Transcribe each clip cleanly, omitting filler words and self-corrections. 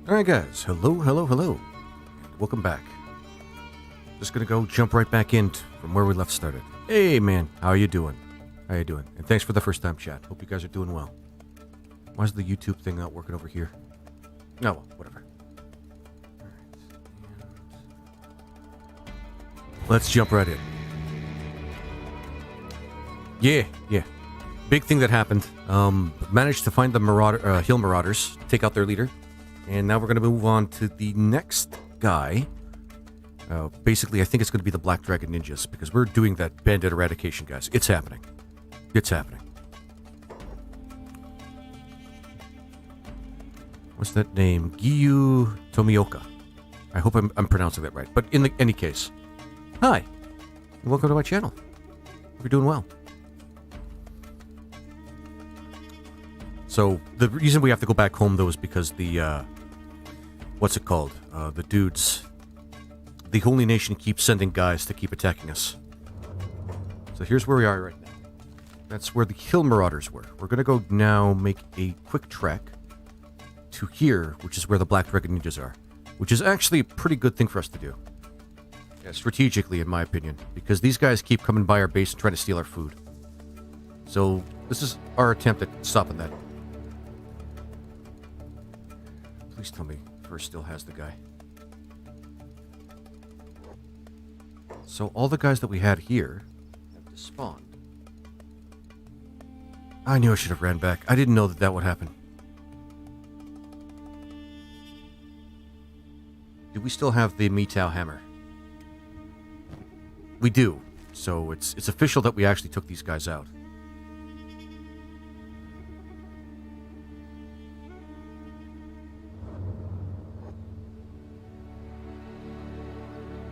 Alright guys, hello. Welcome back. Just gonna go jump right back in from where we left started. Hey man, how are you doing? And thanks for the first time chat. Hope you guys are doing well. Why is the YouTube thing not working over here? Oh well, whatever. Let's jump right in. Yeah. Big thing that happened. Managed to find the hill marauders, take out their leader, and now we're going to move on to the next guy. Basically, I think it's going to be the Black Dragon Ninjas, because we're doing that bandit eradication, guys. It's happening. What's that name? Giyu Tomioka. I hope I'm pronouncing that right. But in any case, hi, and welcome to my channel. Hope you're doing well. So, the reason we have to go back home, though, is because the, what's it called? The dudes, the Holy Nation keeps sending guys to keep attacking us. So here's where we are right now. That's where the Hill Marauders were. We're gonna go now make a quick trek to here, which is where the Black Dragon Ninjas are. Which is actually a pretty good thing for us to do. Yeah, strategically, in my opinion. Because these guys keep coming by our base and trying to steal our food. So, this is our attempt at stopping that. Please tell me First still has the guy. So all the guys that we had here have despawned. I knew I should have ran back. I didn't know that would happen. Do we still have the Metao hammer? We do. So it's official that we actually took these guys out.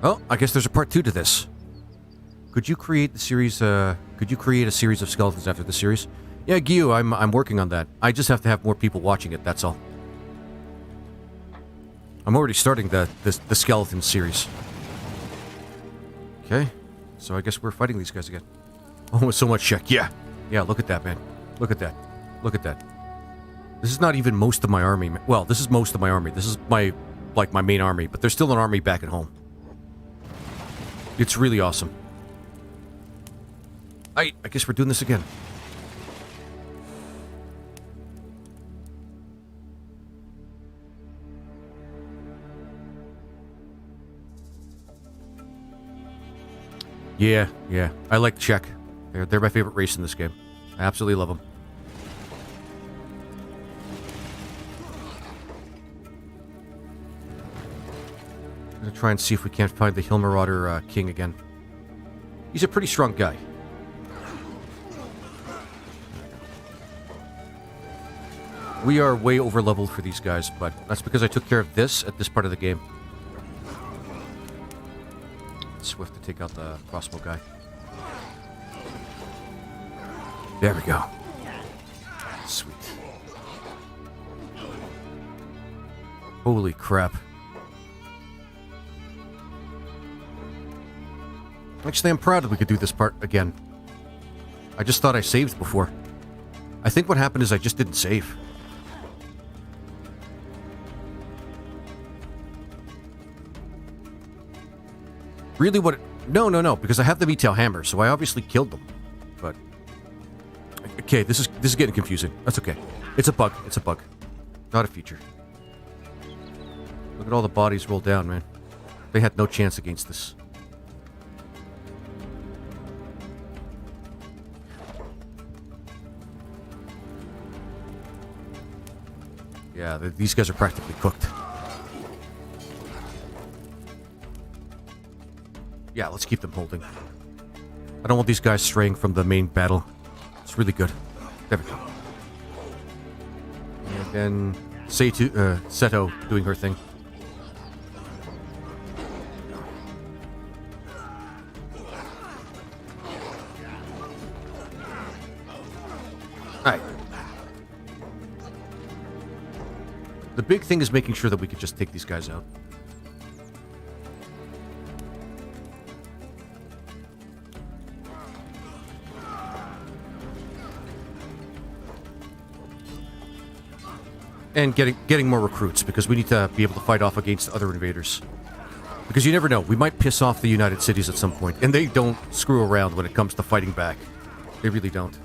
Oh, I guess there's a part 2 to this. Could you create the series? Could you create a series of skeletons after the series? Yeah, Giyu, I'm working on that. I just have to have more people watching it. That's all. I'm already starting the skeleton series. Okay, so I guess we're fighting these guys again. Oh, so much Shek. Yeah, look at that, man. Look at that. This is not even most of my army. Well, this is most of my army. This is my main army, but there's still an army back at home. It's really awesome. I guess we're doing this again. Yeah. I like Shek. They're my favorite race in this game. I absolutely love them. I'm gonna try and see if we can't find the Hill Marauder King again. He's a pretty strong guy. We are way over leveled for these guys, but that's because I took care of this at this part of the game. Swift to take out the crossbow guy. There we go. Sweet. Holy crap. Actually, I'm proud that we could do this part again. I just thought I saved before. I think what happened is I just didn't save. Really what... No, because I have the Metao hammer, so I obviously killed them. But... Okay, this is getting confusing. That's okay. It's a bug. Not a feature. Look at all the bodies rolled down, man. They had no chance against this. Yeah, these guys are practically cooked. Yeah, let's keep them holding. I don't want these guys straying from the main battle. It's really good. There we go. And then Seto doing her thing. Alright. The big thing is making sure that we can just take these guys out. And getting more recruits, because we need to be able to fight off against other invaders. Because you never know, we might piss off the United Cities at some point, and they don't screw around when it comes to fighting back. They really don't.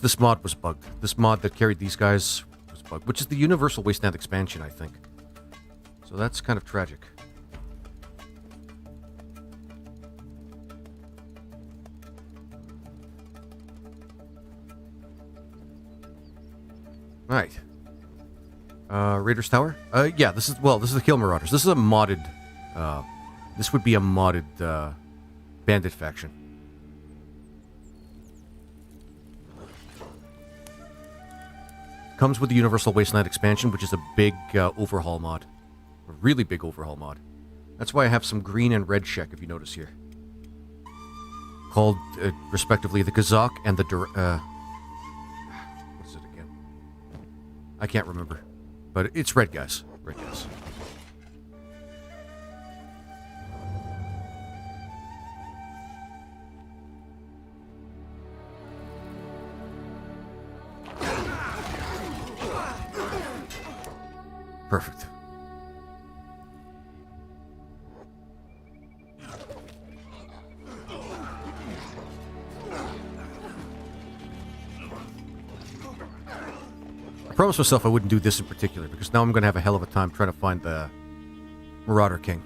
This mod was bugged. This mod that carried these guys was bugged, which is the Universal Wasteland expansion, I think. So that's kind of tragic. Right. Raiders Tower? Yeah, this is the Kill Marauders. This is a modded, this would be a modded, bandit faction. Comes with the Universal Wasteland expansion, which is a big overhaul mod. A really big overhaul mod. That's why I have some green and red Shek, if you notice here. Called, respectively, the Kazakh and the... what's it again? I can't remember. But it's red guys. Red guys. Perfect. I promised myself I wouldn't do this in particular, because now I'm going to have a hell of a time trying to find the Marauder King.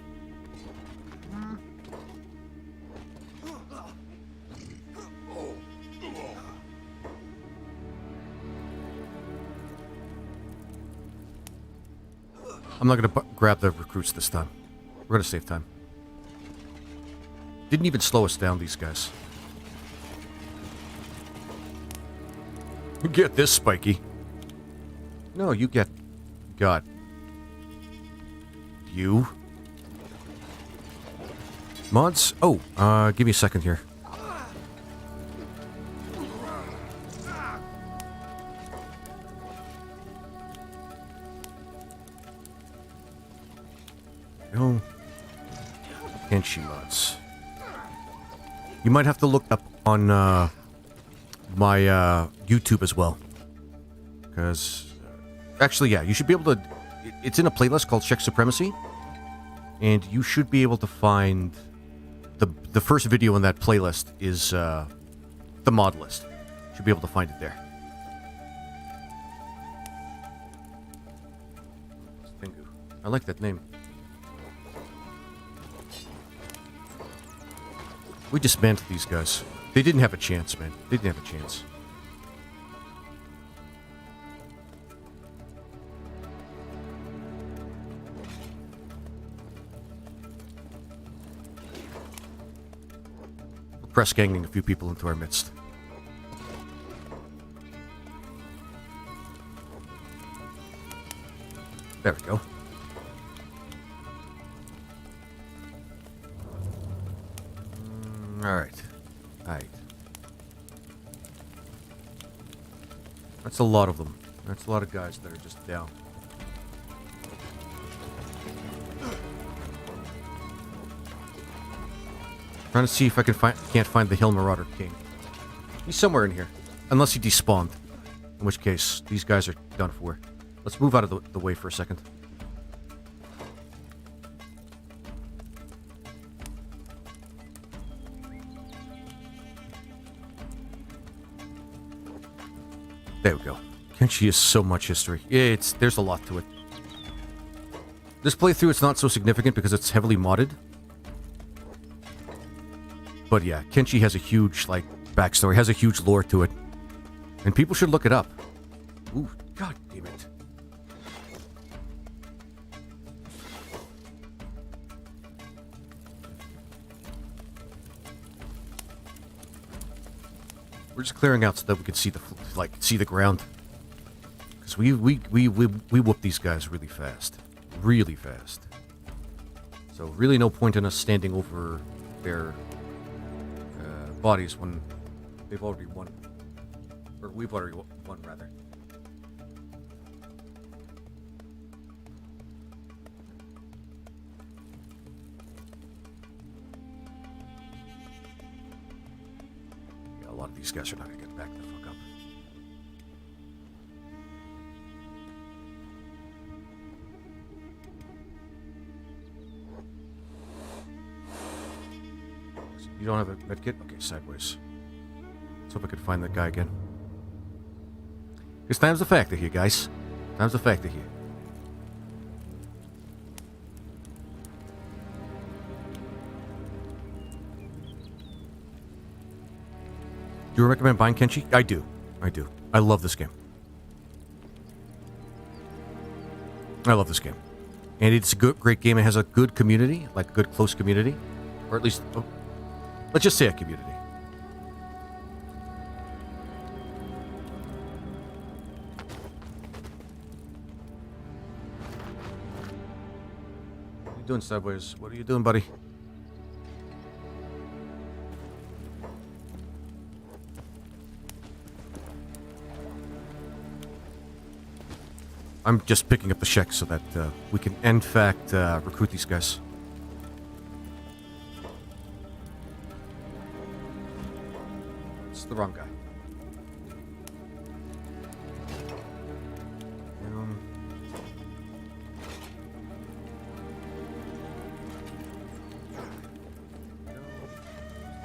I'm not going to grab the recruits this time. We're going to save time. Didn't even slow us down, these guys. Get this, Spiky. No, you get... God. You. Mods? Oh, give me a second here. No. Kenshi mods. You might have to look up on my YouTube as well. Because... actually, yeah, you should be able to... It's in a playlist called Shek Supremacy. And you should be able to find... The first video in that playlist is the mod list. You should be able to find it there. Pingu. I like that name. We dismantled these guys. They didn't have a chance, man. They didn't have a chance. We're press ganging a few people into our midst. There we go. Alright. Alright. That's a lot of them. That's a lot of guys that are just down. Trying to see if I can't find the Hill Marauder King. He's somewhere in here. Unless he despawned. In which case, these guys are done for. Let's move out of the way for a second. There we go. Kenshi is so much history. There's a lot to it. This playthrough, it's not so significant because it's heavily modded. But yeah, Kenshi has a huge, backstory, has a huge lore to it. And people should look it up. Ooh, god damn it. We're just clearing out so that we can see the ground. Because we whoop these guys really fast. Really fast. So really no point in us standing over their bodies when They've already won. Or we've already won, rather. Yeah, a lot of these guys are not going to get back the fuck up. You don't have a medkit? Okay, sideways. Let's hope I can find that guy again. Because time's a factor here, guys. Time's a factor here. Do you recommend buying Kenshi? I do. I do. I love this game. I love this game. And it's a great game. It has a good community, like a good close community. Or at least, let's just say a community. What are you doing, Sideways? What are you doing, buddy? I'm just picking up the Shek so that we can, in fact, recruit these guys. It's the wrong guy.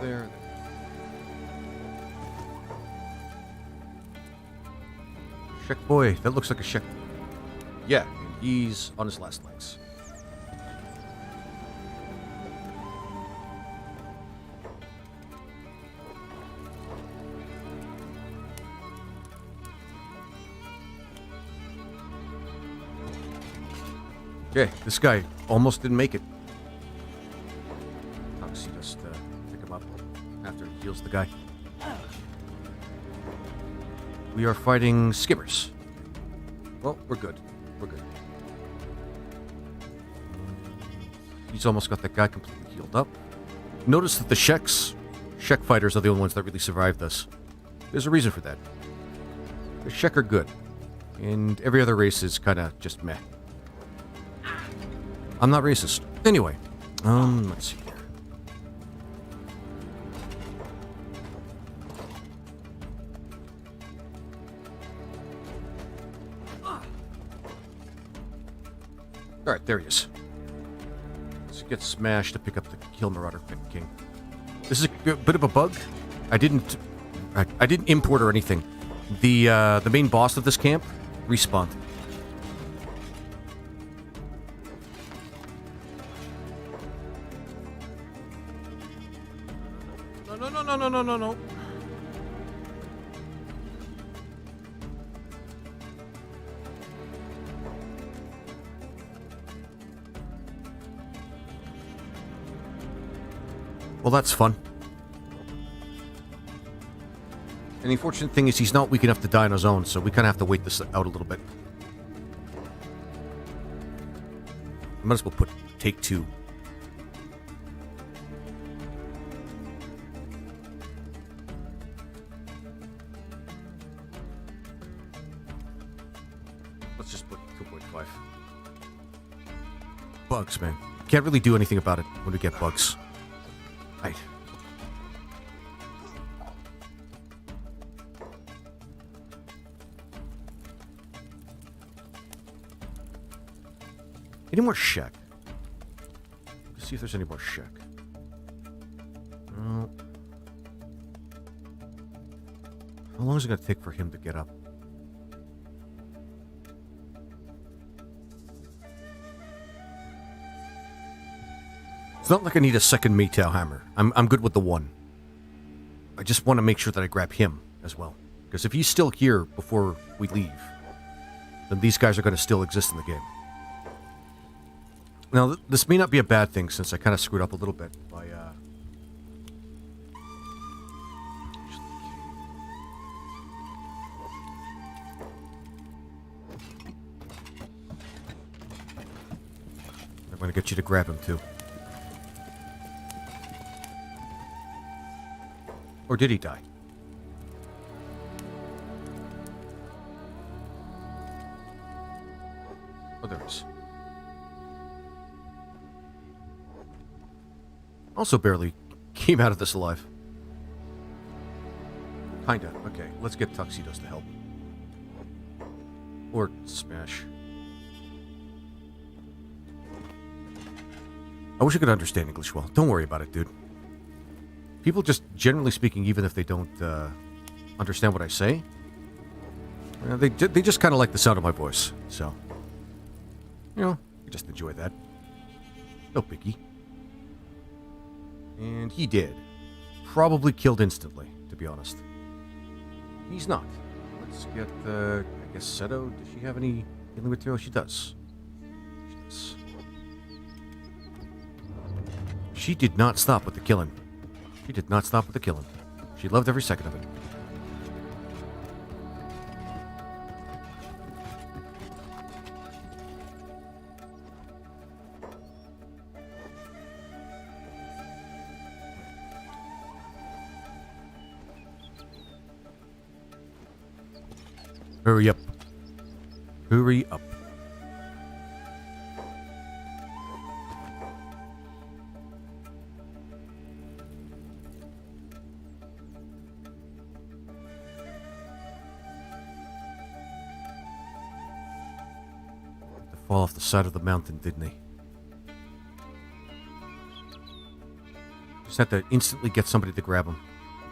There. Shek boy. That looks like a Shek. Yeah, he's on his last legs. Okay, this guy almost didn't make it. Obviously, just pick him up after he heals the guy. We are fighting skimmers. Well, we're good. We're good. He's almost got that guy completely healed up. Notice that the Shek fighters are the only ones that really survived this. There's a reason for that. The Shek are good. And every other race is kind of just meh. I'm not racist. Anyway, let's see here. Alright, there he is. Let's get smashed to pick up the Kill Marauder King. This is a bit of a bug. I didn't import or anything. The main boss of this camp respawned. No. Well, that's fun. And the unfortunate thing is he's not weak enough to die on his own, so we kind of have to wait this out a little bit. I might as well put take two. Let's just put 2.5. Bugs, man. Can't really do anything about it when we get bugs. Right. Any more Shek? Let's see if there's any more Shek. No. How long is it going to take for him to get up? It's not like I need a second Maytail hammer. I'm good with the one. I just want to make sure that I grab him as well. Because if he's still here before we leave, then these guys are going to still exist in the game. Now, this may not be a bad thing since I kind of screwed up a little bit by... I'm going to get you to grab him too. Or did he die? Oh, there is. Also barely came out of this alive. Kinda. Okay, let's get Tuxedos to help. Or Smash. I wish I could understand English well. Don't worry about it, dude. People just, generally speaking, even if they don't understand what I say, they just kind of like the sound of my voice. So, you know, you just enjoy that. No biggie. And he did. Probably killed instantly, to be honest. He's not. Let's get, I guess, Seto. Does she have any healing material? She does. She does. She did not stop with the killing. She did not stop with the killing. She loved every second of it. Hurry up. Hurry up. Fall off the side of the mountain, didn't he? Just had to instantly get somebody to grab him.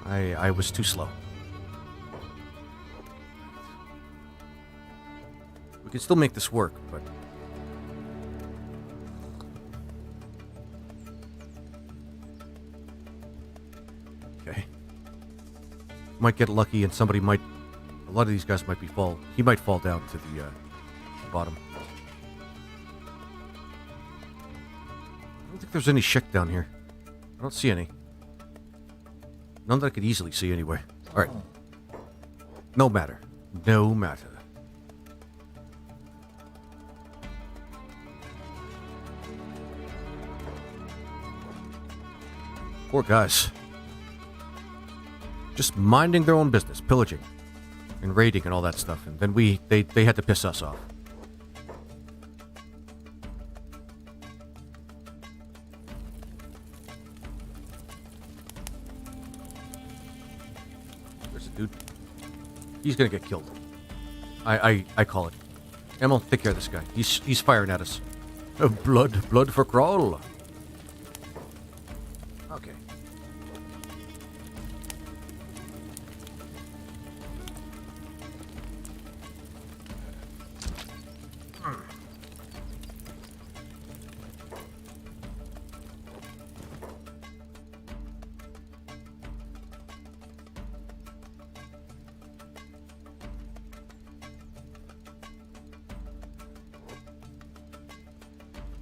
I was too slow. We can still make this work, but... Okay. Might get lucky and somebody might... A lot of these guys might be fall... He might fall down to the bottom. I don't think there's any Shek down here. I don't see any. None that I could easily see anyway. Alright. No matter. No matter. Poor guys. Just minding their own business, pillaging and raiding and all that stuff. And then they had to piss us off. There's a dude. He's gonna get killed. I call it. Emil, take care of this guy. He's firing at us. Blood for Crawl. Okay.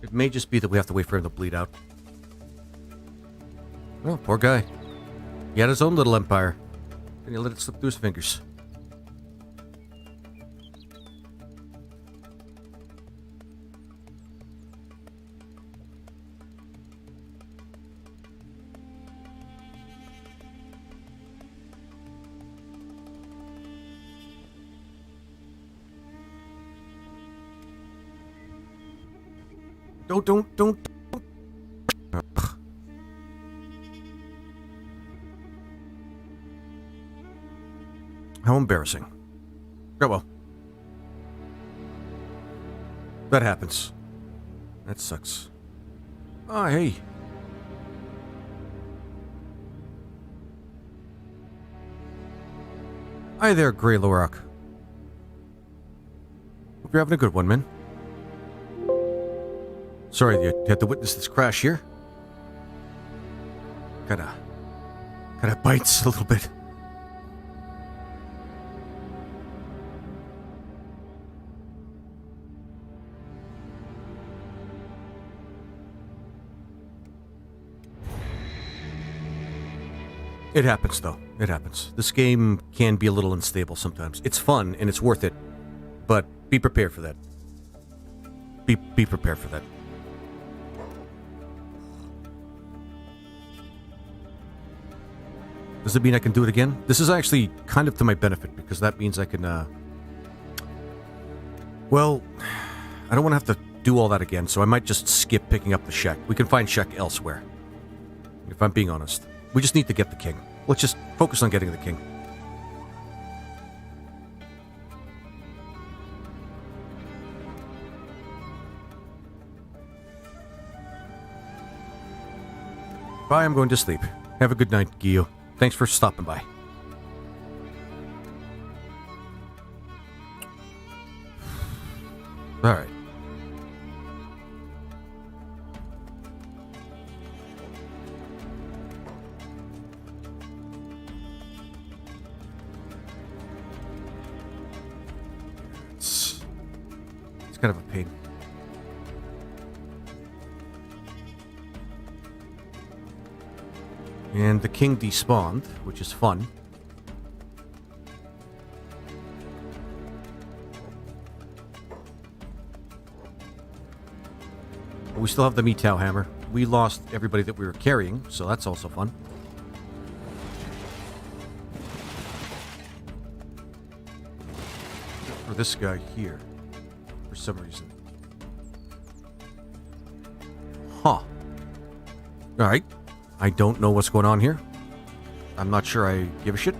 It may just be that we have to wait for him to bleed out. Oh, poor guy. He had his own little empire, and he let it slip through his fingers. Don't. How embarrassing. Oh well. That happens. That sucks. Oh, hey. Hi there, Grey Lorak. Hope you're having a good one, man. Sorry you had to witness this crash here. Kinda bites a little bit. It happens, though. It happens. This game can be a little unstable sometimes. It's fun, and it's worth it. But be prepared for that. Be prepared for that. Does it mean I can do it again? This is actually kind of to my benefit, because that means I can, well, I don't want to have to do all that again, so I might just skip picking up the Shek. We can find Shek elsewhere. If I'm being honest. We just need to get the king. Let's just focus on getting the king. Bye, I'm going to sleep. Have a good night, Gio. Thanks for stopping by. Alright. It's kind of a pain. And the king despawned, which is fun. But we still have the Metao hammer. We lost everybody that we were carrying, so that's also fun. Except for this guy here, for some reason. Huh. Alright. I don't know what's going on here. I'm not sure I give a shit.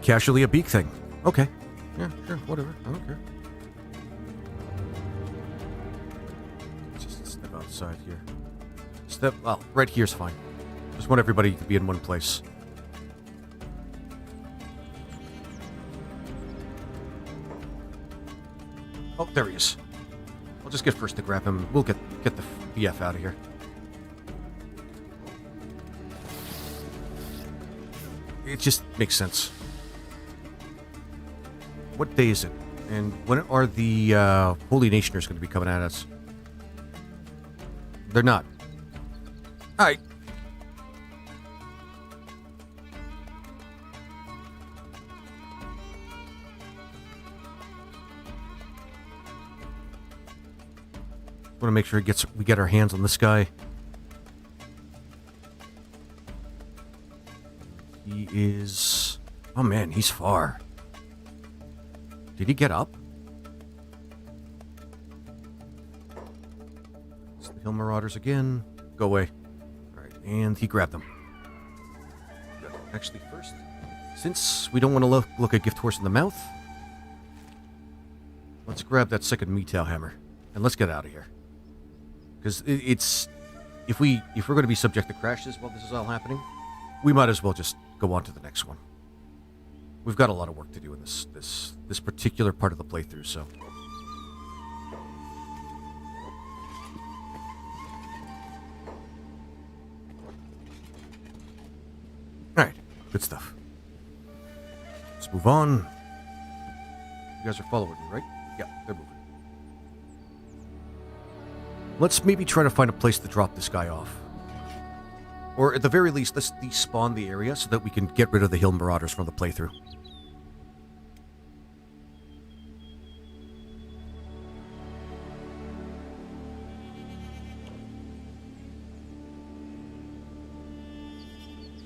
Casually a beak thing. Okay. Yeah, sure, whatever. I don't care. Just step outside here. Well, right here's fine. Just want everybody to be in one place. Oh, there he is. I'll just get first to grab him. We'll get the BF out of here. It just makes sense. What day is it? And when are the Holy Nationers going to be coming at us? They're not. Alright. Want to make sure we get our hands on this guy. He is... Oh man, he's far. Did he get up? It's the Hill Marauders again. Go away. Alright, and he grabbed them. Good. Actually, first, since we don't want to look a gift horse in the mouth, let's grab that second Metao hammer. And let's get out of here. Because it's... If we're going to be subject to crashes while this is all happening, we might as well just go on to the next one. We've got a lot of work to do in this particular part of the playthrough, so... Alright, good stuff. Let's move on. You guys are following me, right? Yeah, they're moving. Let's maybe try to find a place to drop this guy off. Or at the very least, let's despawn the area so that we can get rid of the Hill Marauders from the playthrough.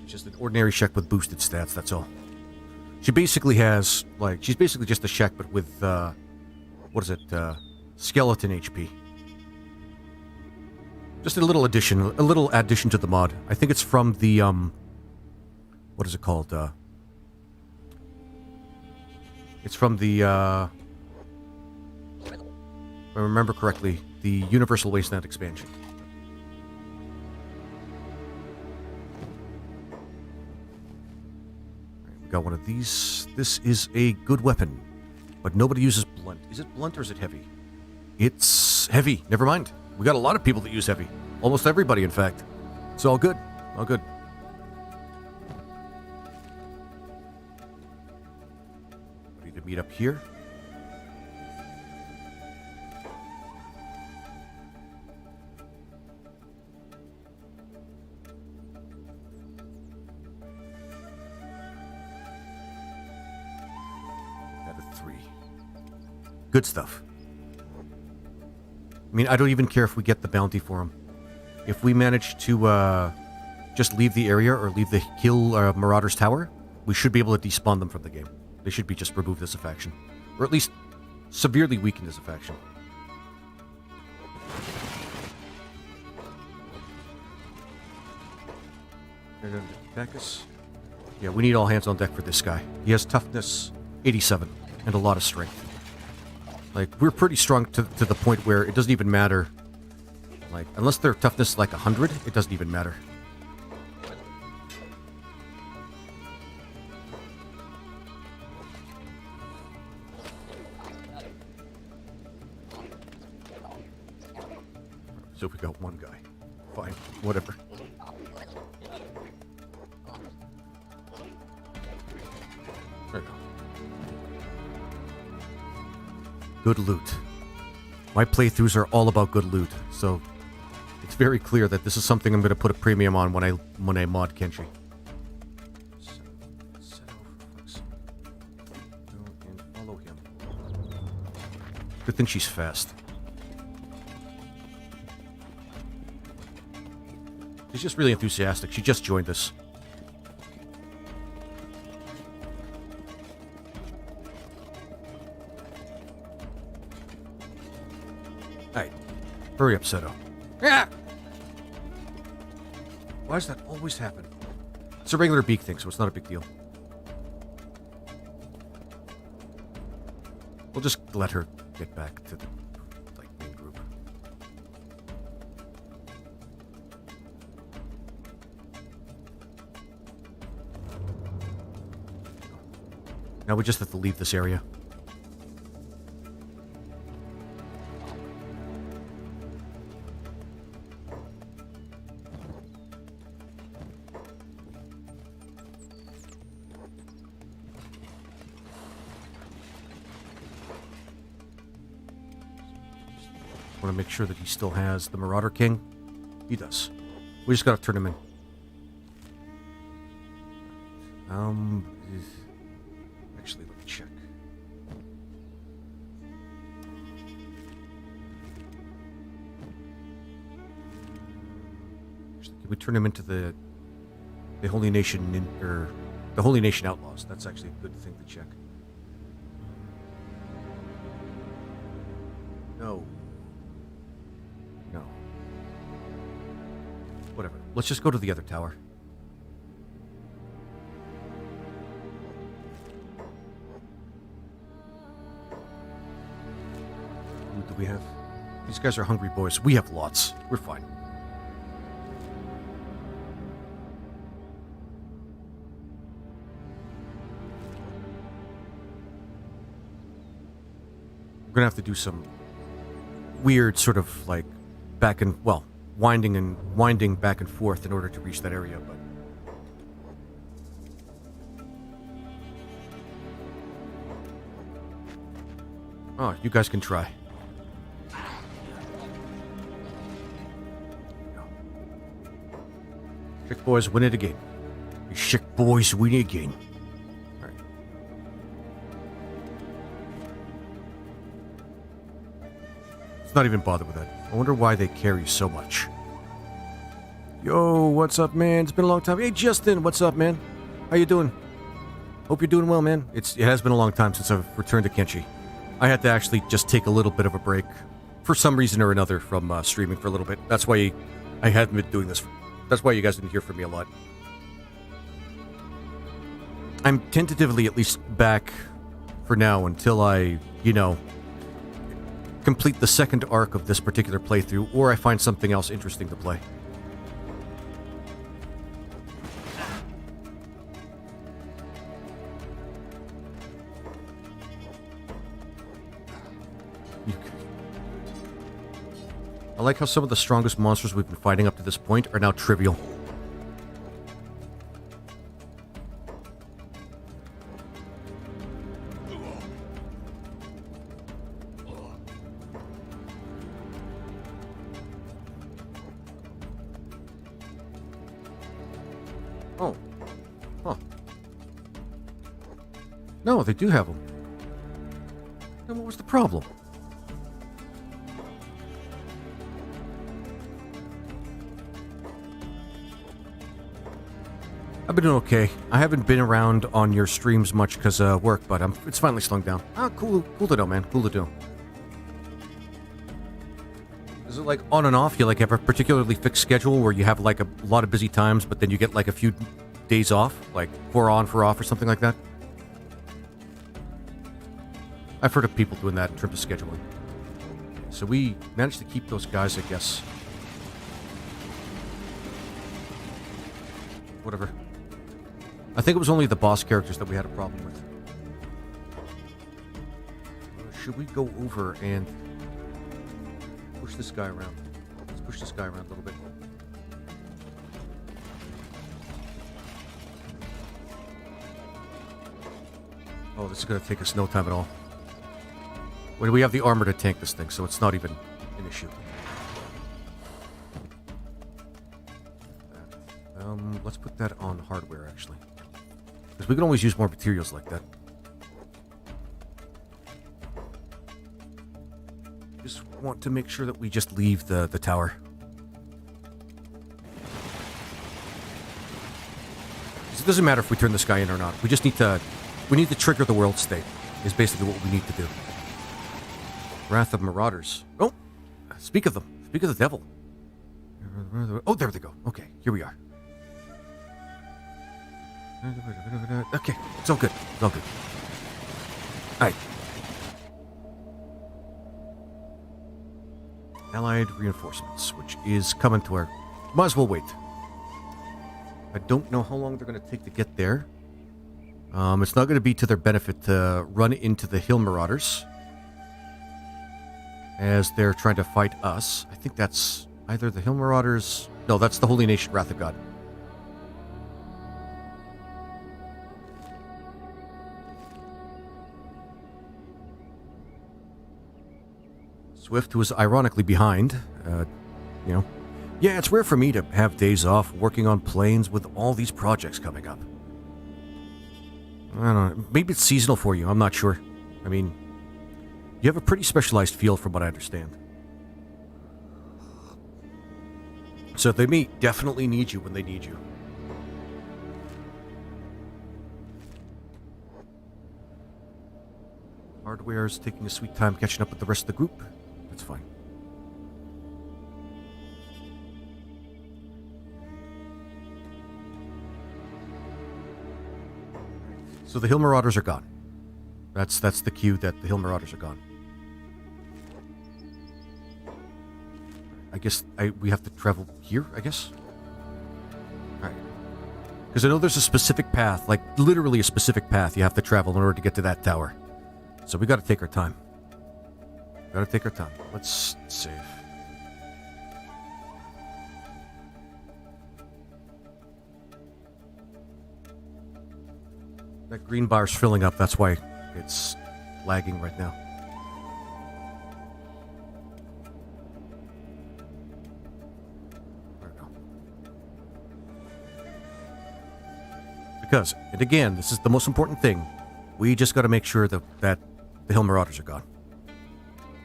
Just an ordinary Shek with boosted stats, that's all. She basically has, like, she's basically just a Shek, but with, what is it, skeleton HP. Just a little addition to the mod. I think it's from the, what is it called? It's from the, if I remember correctly, the Universal Wasteland expansion. Right, we got one of these. This is a good weapon, but nobody uses blunt. Is it blunt or is it heavy? It's heavy. Never mind. We got a lot of people that use heavy. Almost everybody, in fact. It's all good. All good. Ready to meet up here? Out of 3. Good stuff. I mean, I don't even care if we get the bounty for him. If we manage to just leave the area or leave the kill Marauder's Tower, we should be able to despawn them from the game. They should be just removed as a faction. Or at least severely weakened as a faction. Attack us. Yeah, we need all hands on deck for this guy. He has toughness 87 and a lot of strength. Like, we're pretty strong to the point where it doesn't even matter. Like, unless their toughness is like 100, it doesn't even matter. So we got one guy. Fine, whatever. There we go. Good loot. My playthroughs are all about good loot, so it's very clear that this is something I'm going to put a premium on when I mod Kenshi. Go and follow him. Good thing she's fast. She's just really enthusiastic. She just joined us. Alright. Hurry up, Seto. Yeah! Why does that always happen? It's a regular beak thing, so it's not a big deal. We'll just let her get back to the main group. Now we just have to leave this area. Want to make sure that he still has the Marauder King. He does. We just gotta turn him in. Actually, let me check. Actually, can we turn him into the Holy Nation or the Holy Nation Outlaws? That's actually a good thing to check. No. No. Whatever. Let's just go to the other tower. What do we have? These guys are hungry boys. We have lots. We're fine. We're gonna have to do some weird sort of like winding back and forth in order to reach that area, but oh, you guys can try. Shek boys win it again. You Shek boys win it again. All right. Let's not even bother with that. I wonder why they carry so much. Yo, what's up, man? It's been a long time. Hey, Justin, what's up, man? How you doing? Hope you're doing well, man. It has been a long time since I've returned to Kenshi. I had to actually just take a little bit of a break for some reason or another from streaming for a little bit. That's why I hadn't been doing this. That's why you guys didn't hear from me a lot. I'm tentatively at least back for now until I, complete the second arc of this particular playthrough, or I find something else interesting to play. I like how some of the strongest monsters we've been fighting up to this point are now trivial. Oh. Huh. No, they do have them. Then what was the problem? I've been doing okay. I haven't been around on your streams much because work, but it's finally slowing down. Ah, cool to know, man. Cool to know. Is it like on and off? You like have a particularly fixed schedule where you have like a lot of busy times, but then you get like a few days off, like 4 on, 4 off, or something like that? I've heard of people doing that in terms of scheduling. So we managed to keep those guys, I guess. Whatever. I think it was only the boss characters that we had a problem with. Should we go over and push this guy around? Let's push this guy around a little bit. Oh, this is going to take us no time at all. Well, we have the armor to tank this thing, so it's not even an issue. Let's put that on hardware, actually. Because we can always use more materials like that. Just want to make sure that we just leave the tower. It doesn't matter if we turn this guy in or not. We just need to... We need to trigger the world state, is basically what we need to do. Wrath of Marauders. Oh! Speak of them. Speak of the devil. Oh, there they go. Okay, here we are. Okay, it's all good. It's all good. Alright. Allied reinforcements, which is coming to our... Might as well wait. I don't know how long they're going to take to get there. It's not going to be to their benefit to run into the Hill Marauders as they're trying to fight us. I think that's either the Hill Marauders... No, that's the Holy Nation Wrath of God. Swift, who was ironically behind, you know. Yeah, it's rare for me to have days off working on planes with all these projects coming up. I don't know. Maybe it's seasonal for you. I'm not sure. I mean, you have a pretty specialized field from what I understand. So they may definitely need you when they need you. Hardware's taking a sweet time catching up with the rest of the group. That's fine. So the Hill Marauders are gone. That's the cue that the Hill Marauders are gone. I guess we have to travel here, I guess? Alright. Because I know there's a specific path, like literally a specific path you have to travel in order to get to that tower. So we gotta take our time. Gotta take our time. Let's save. That green bar's filling up, that's why it's lagging right now. There we go. Because, and again, this is the most important thing. We just gotta make sure that the Hill Marauders are gone.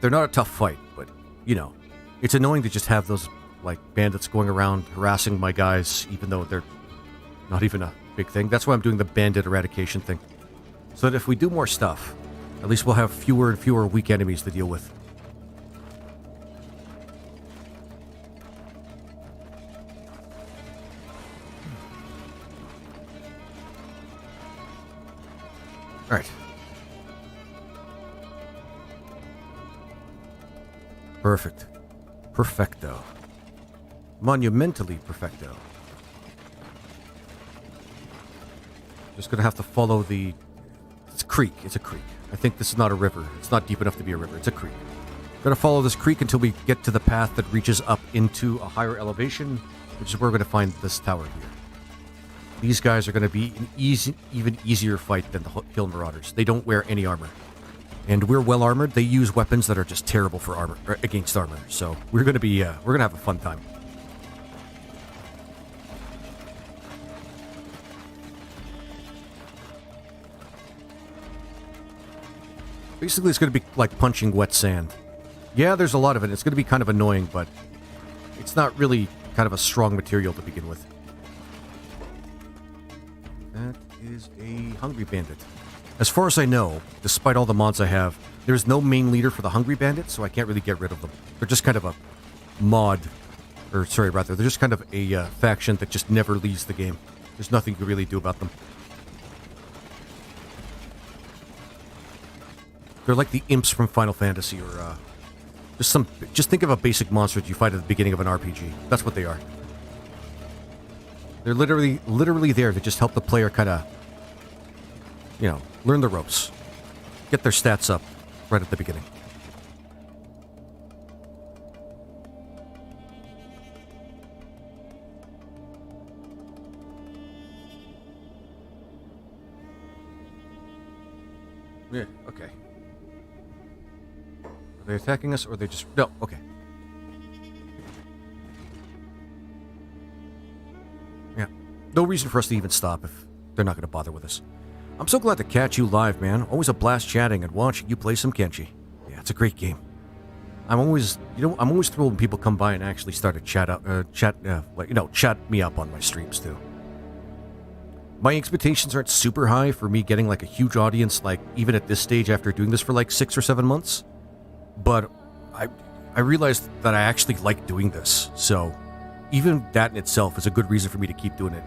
They're not a tough fight, but, you know, it's annoying to just have those, like, bandits going around harassing my guys, even though they're not even a big thing. That's why I'm doing the bandit eradication thing. So that if we do more stuff, at least we'll have fewer and fewer weak enemies to deal with. Alright. Perfect. Perfecto. Monumentally perfecto. Just gonna have to follow the... It's a creek. It's a creek. I think this is not a river. It's not deep enough to be a river. It's a creek. Gonna follow this creek until we get to the path that reaches up into a higher elevation, which is where we're gonna find this tower here. These guys are gonna be an even easier fight than the Hill Marauders. They don't wear any armor. And we're well armored. They use weapons that are just terrible for armor, or against armor. So we're gonna be we're gonna have a fun time. Basically, it's gonna be like punching wet sand. Yeah, there's a lot of it. It's gonna be kind of annoying, but it's not really kind of a strong material to begin with. is a Hungry Bandit. As far as I know, despite all the mods I have, there's no main leader for the Hungry Bandit, so I can't really get rid of them. They're just kind of a mod, or sorry, rather, they're just kind of a faction that just never leaves the game. There's nothing you can really do about them. They're like the imps from Final Fantasy, or just think of a basic monster that you fight at the beginning of an RPG. That's what they are. They're literally there to just help the player kind of, learn the ropes. Get their stats up right at the beginning. Yeah, okay. Are they attacking us or are they just... No, okay. Yeah. No reason for us to even stop if they're not going to bother with us. I'm so glad to catch you live, man. Always a blast chatting and watching you play some Kenshi. Yeah, it's a great game. I'm always thrilled when people come by and actually start to chat me up on my streams too. My expectations aren't super high for me getting like a huge audience, like even at this stage after doing this for like 6 or 7 months. But I realized that I actually like doing this. So even that in itself is a good reason for me to keep doing it.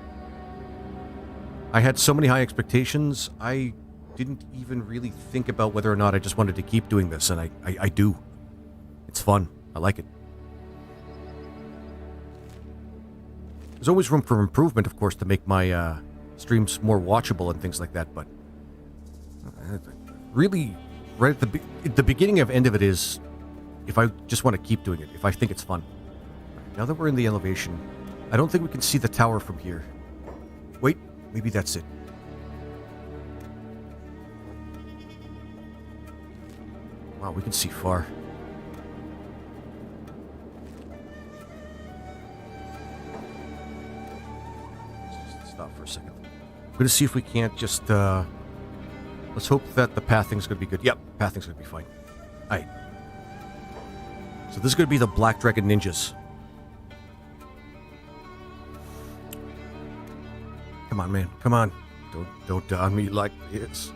I had so many high expectations, I didn't even really think about whether or not I just wanted to keep doing this, and I do. It's fun. I like it. There's always room for improvement, of course, to make my streams more watchable and things like that, but really, right at the beginning of end of it is if I just want to keep doing it, if I think it's fun. Right, now that we're in the elevation, I don't think we can see the tower from here. Wait, maybe that's it. Wow, we can see far. Let's just stop for a second. I'm going to see if we can't just, let's hope that the pathing's going to be good. Yep, pathing's going to be fine. Alright. So this is going to be the Black Dragon Ninjas. Come on, man. Come on. Don't down me like this.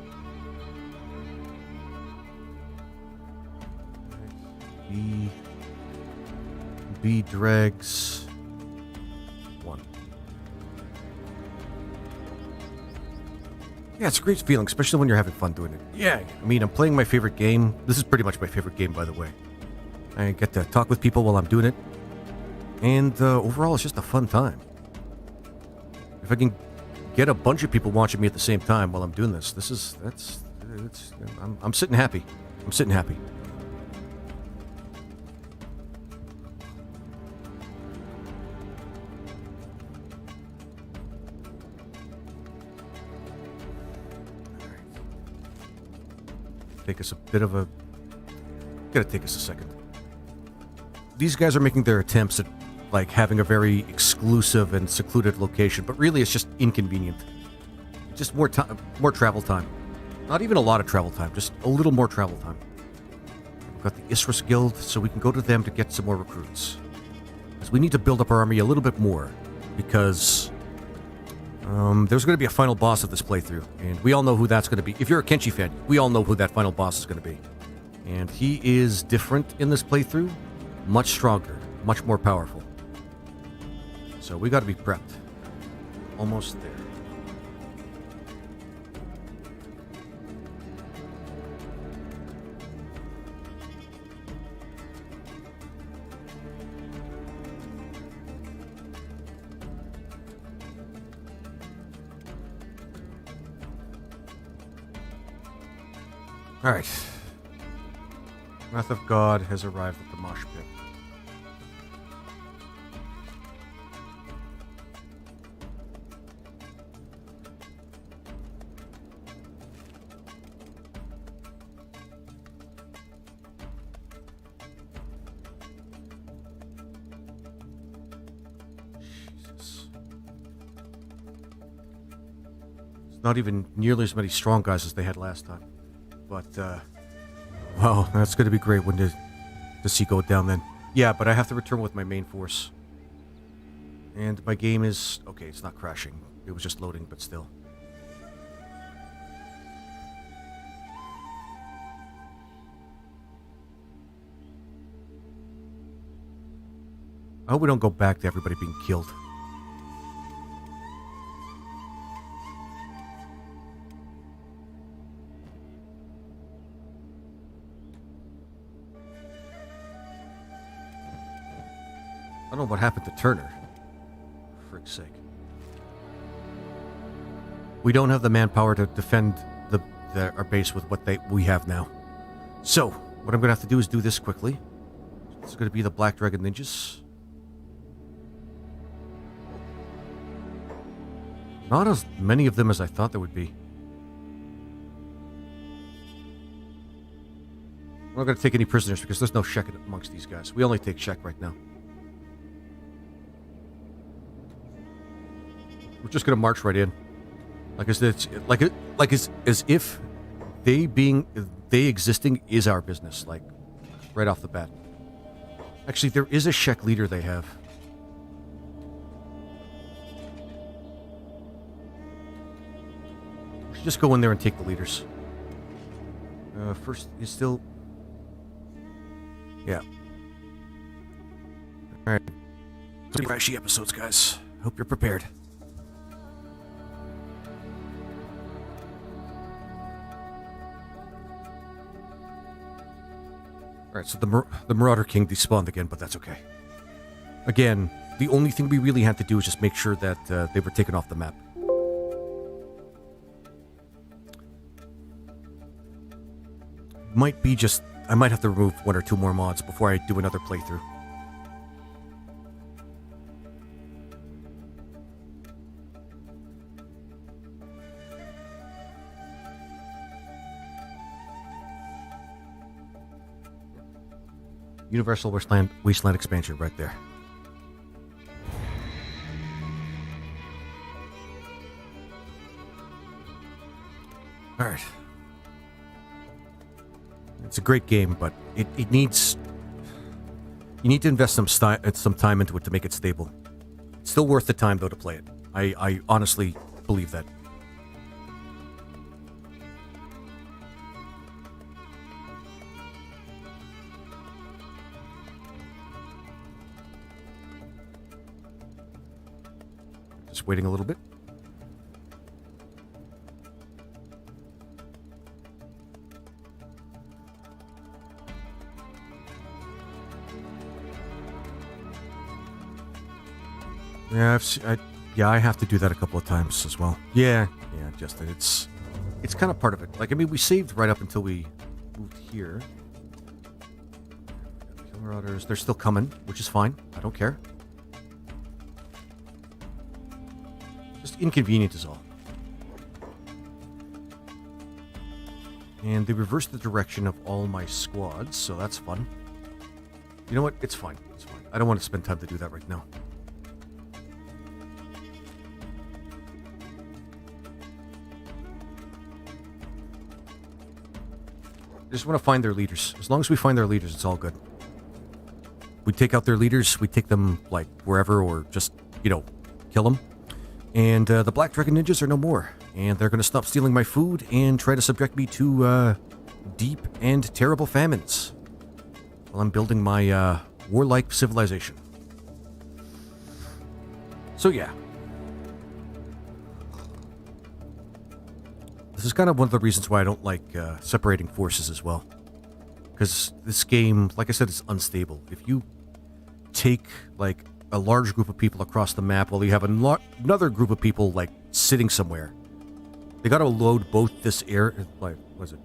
B dregs 1. Yeah, it's a great feeling, especially when you're having fun doing it. Yeah, I mean, I'm playing my favorite game. This is pretty much my favorite game, by the way. I get to talk with people while I'm doing it. And overall, it's just a fun time. If I can get a bunch of people watching me at the same time while I'm doing this, I'm sitting happy. I'm sitting happy. Take us a bit of a... Gotta take us a second. These guys are making their attempts at, like, having a very exclusive and secluded location, but really it's just inconvenient. Just more time, more travel time. Not even a lot of travel time, just a little more travel time. We've got the Isris Guild, so we can go to them to get some more recruits. Because we need to build up our army a little bit more, because... there's going to be a final boss of this playthrough, and we all know who that's going to be. If you're a Kenshi fan, we all know who that final boss is going to be. And he is different in this playthrough, much stronger, much more powerful. So we got to be prepped. Almost there. Alright. Wrath of God has arrived at the mosh pit. Jesus. It's not even nearly as many strong guys as they had last time. But, well, that's going to be great when the sea go down then. Yeah, but I have to return with my main force. And my game is... Okay, it's not crashing. It was just loading, but still. I hope we don't go back to everybody being killed. I don't know what happened to Turner. For frick's sake. We don't have the manpower to defend our base with what we have now. So, what I'm going to have to do is do this quickly. It's going to be the Black Dragon Ninjas. Not as many of them as I thought there would be. I'm not going to take any prisoners because there's no Shek amongst these guys. We only take Shek right now. We're just going to march right in. Like as if they existing is our business, like right off the bat. Actually, there is a Shek leader they have. We should just go in there and take the leaders. First is still... Yeah. Alright. Pretty trashy episodes, guys. Hope you're prepared. Alright, so the Marauder King despawned again, but that's okay. Again, the only thing we really had to do is just make sure that they were taken off the map. Might be just... I might have to remove one or two more mods before I do another playthrough. Universal Wasteland expansion right there. Alright. It's a great game, but it needs... You need to invest some time into it to make it stable. It's still worth the time, though, to play it. I honestly believe that. Just waiting a little bit. Yeah, I have to do that a couple of times as well. Yeah, just it's kind of part of it. Like, I mean, we saved right up until we moved here. The Marauders, they're still coming, which is fine. I don't care. Just inconvenient is all. And they reversed the direction of all my squads, so that's fun. You know what? It's fine. It's fine. I don't want to spend time to do that right now. I just want to find their leaders. As long as we find their leaders, it's all good. We take out their leaders, we take them, like, wherever, or just, kill them. And the Black Dragon Ninjas are no more. And they're going to stop stealing my food and try to subject me to deep and terrible famines while I'm building my warlike civilization. So, yeah. This is kind of one of the reasons why I don't like separating forces as well. Because this game, like I said, is unstable. If you take, like, a large group of people across the map while you have another group of people, like, sitting somewhere, they gotta load both this area, like, what is it?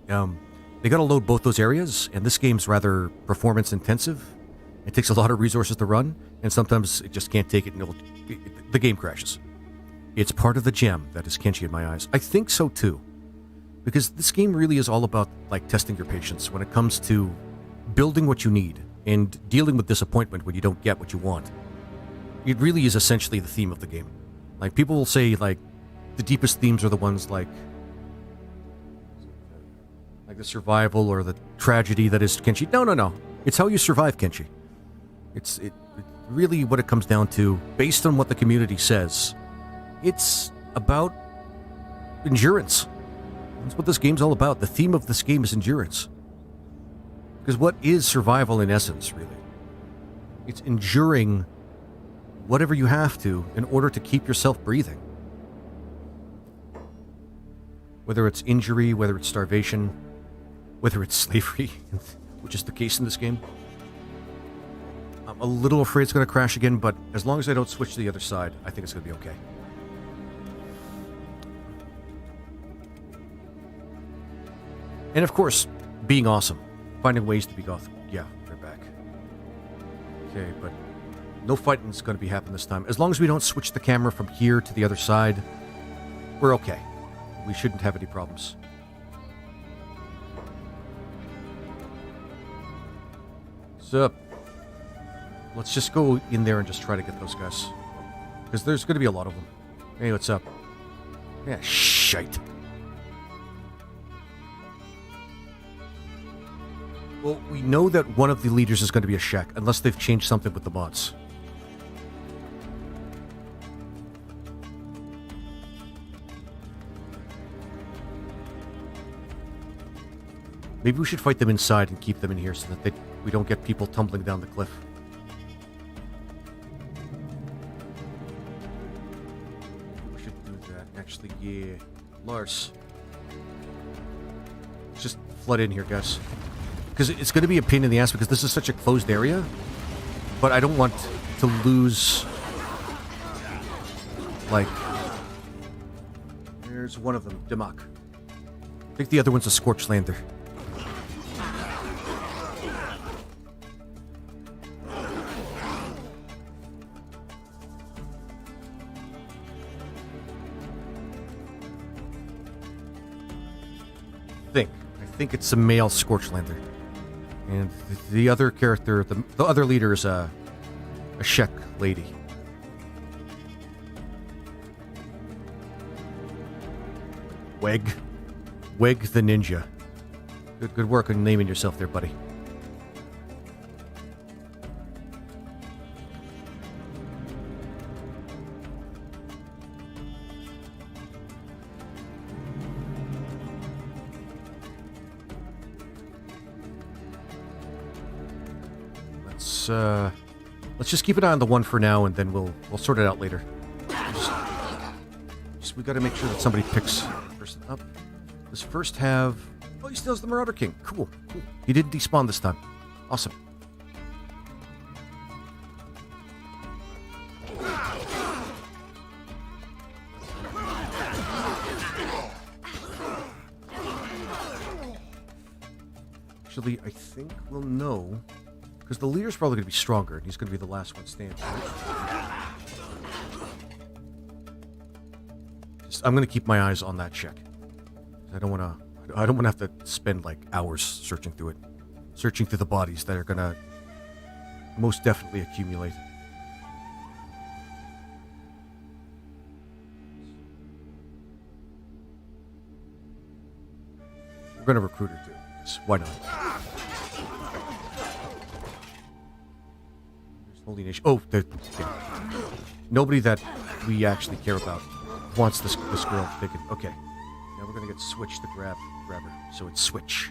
They gotta load both those areas, and this game's rather performance intensive. It takes a lot of resources to run, and sometimes it just can't take it, and the game crashes. It's part of the gem that is Kenshi in my eyes. I think so, too. Because this game really is all about, like, testing your patience when it comes to building what you need and dealing with disappointment when you don't get what you want. It really is essentially the theme of the game. Like, people will say, like, the deepest themes are the ones like the survival or the tragedy that is Kenshi. No. It's how you survive Kenshi. It's really what it comes down to, based on what the community says. It's about endurance. That's what this game's all about. The theme of this game is endurance. Because what is survival in essence, really? It's enduring whatever you have to in order to keep yourself breathing. Whether it's injury, whether it's starvation, whether it's slavery, which is the case in this game. I'm a little afraid it's going to crash again, but as long as I don't switch to the other side, I think it's going to be okay. And of course, being awesome. Finding ways to be gotham. Yeah, they're back. Okay, but no fighting's going to be happening this time. As long as we don't switch the camera from here to the other side, we're okay. We shouldn't have any problems. So, let's just go in there and just try to get those guys. Because there's going to be a lot of them. Hey, what's up? Yeah, shite. Well, we know that one of the leaders is going to be a Shek, unless they've changed something with the mods. Maybe we should fight them inside and keep them in here so that we don't get people tumbling down the cliff. We should do that. Actually, yeah. Lars. Let's just flood in here, guys. Because it's going to be a pain in the ass because this is such a closed area. But I don't want to lose... Like... There's one of them, Dimok. I think the other one's a Scorched Lander. I think it's a male Scorched Lander. And the other character, the other leader is a Shek lady. Weg the ninja. Good work on naming yourself there, buddy. Let's just keep an eye on the one for now, and then we'll sort it out later. We got to make sure that somebody picks the person up. Let's first have... Oh, he still has the Marauder King. Cool. He didn't despawn this time. Awesome. Actually, I think we'll know... Because the leader's probably going to be stronger, and he's going to be the last one standing. I'm going to keep my eyes on that Shek. I don't want to have to spend like hours searching through it. Searching through the bodies that are going to most definitely accumulate. We're going to recruit her too. Because why not? Holy nation. Oh, okay. Nobody that we actually care about wants this girl taken. Okay. Now we're going to get Switch to grab her. So it's Switch.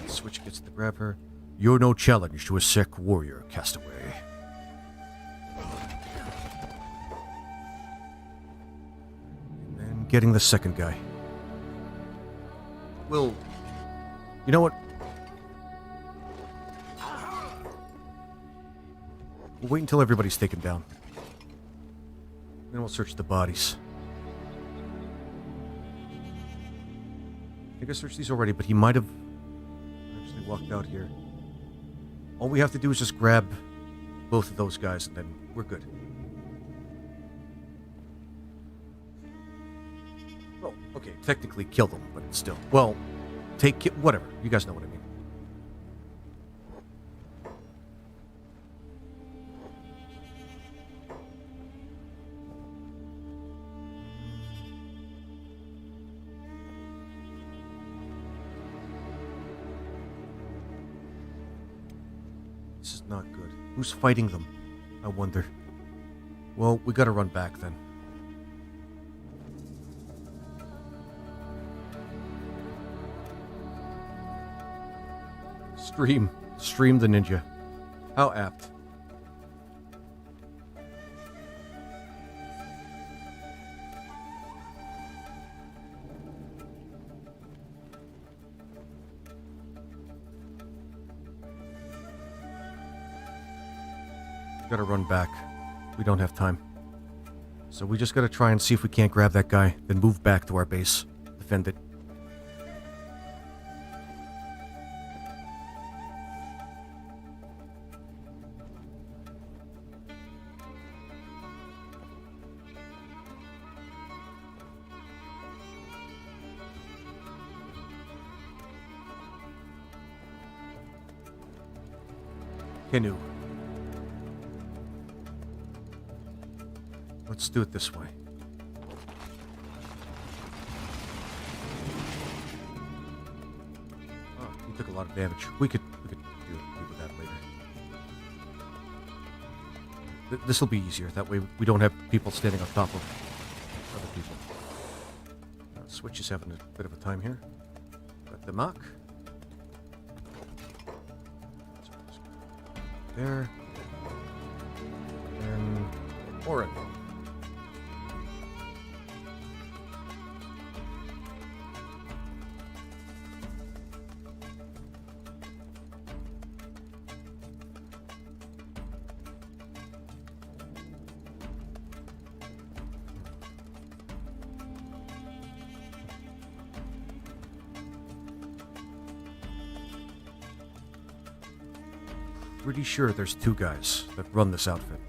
Switch gets to grab her. You're no challenge to a Shek warrior, castaway. And then getting the second guy. Well, you know what? We'll wait until everybody's taken down. Then we'll search the bodies. I think I searched these already, but he might have actually walked out here. All we have to do is just grab both of those guys, and then we're good. Well, okay, technically kill them, but still. Well, whatever. You guys know what I mean. Not good. Who's fighting them? I wonder. Well, we gotta run back then. Stream the ninja. How apt. Gotta run back. We don't have time. So we just gotta try and see if we can't grab that guy, then move back to our base. Defend it. Canoe. Let's do it this way. Oh, he took a lot of damage. We could deal with that later. This will be easier. That way we don't have people standing on top of other people. Switch is having a bit of a time here. Got the mark. There. And Oren. Pretty sure there's two guys that run this outfit.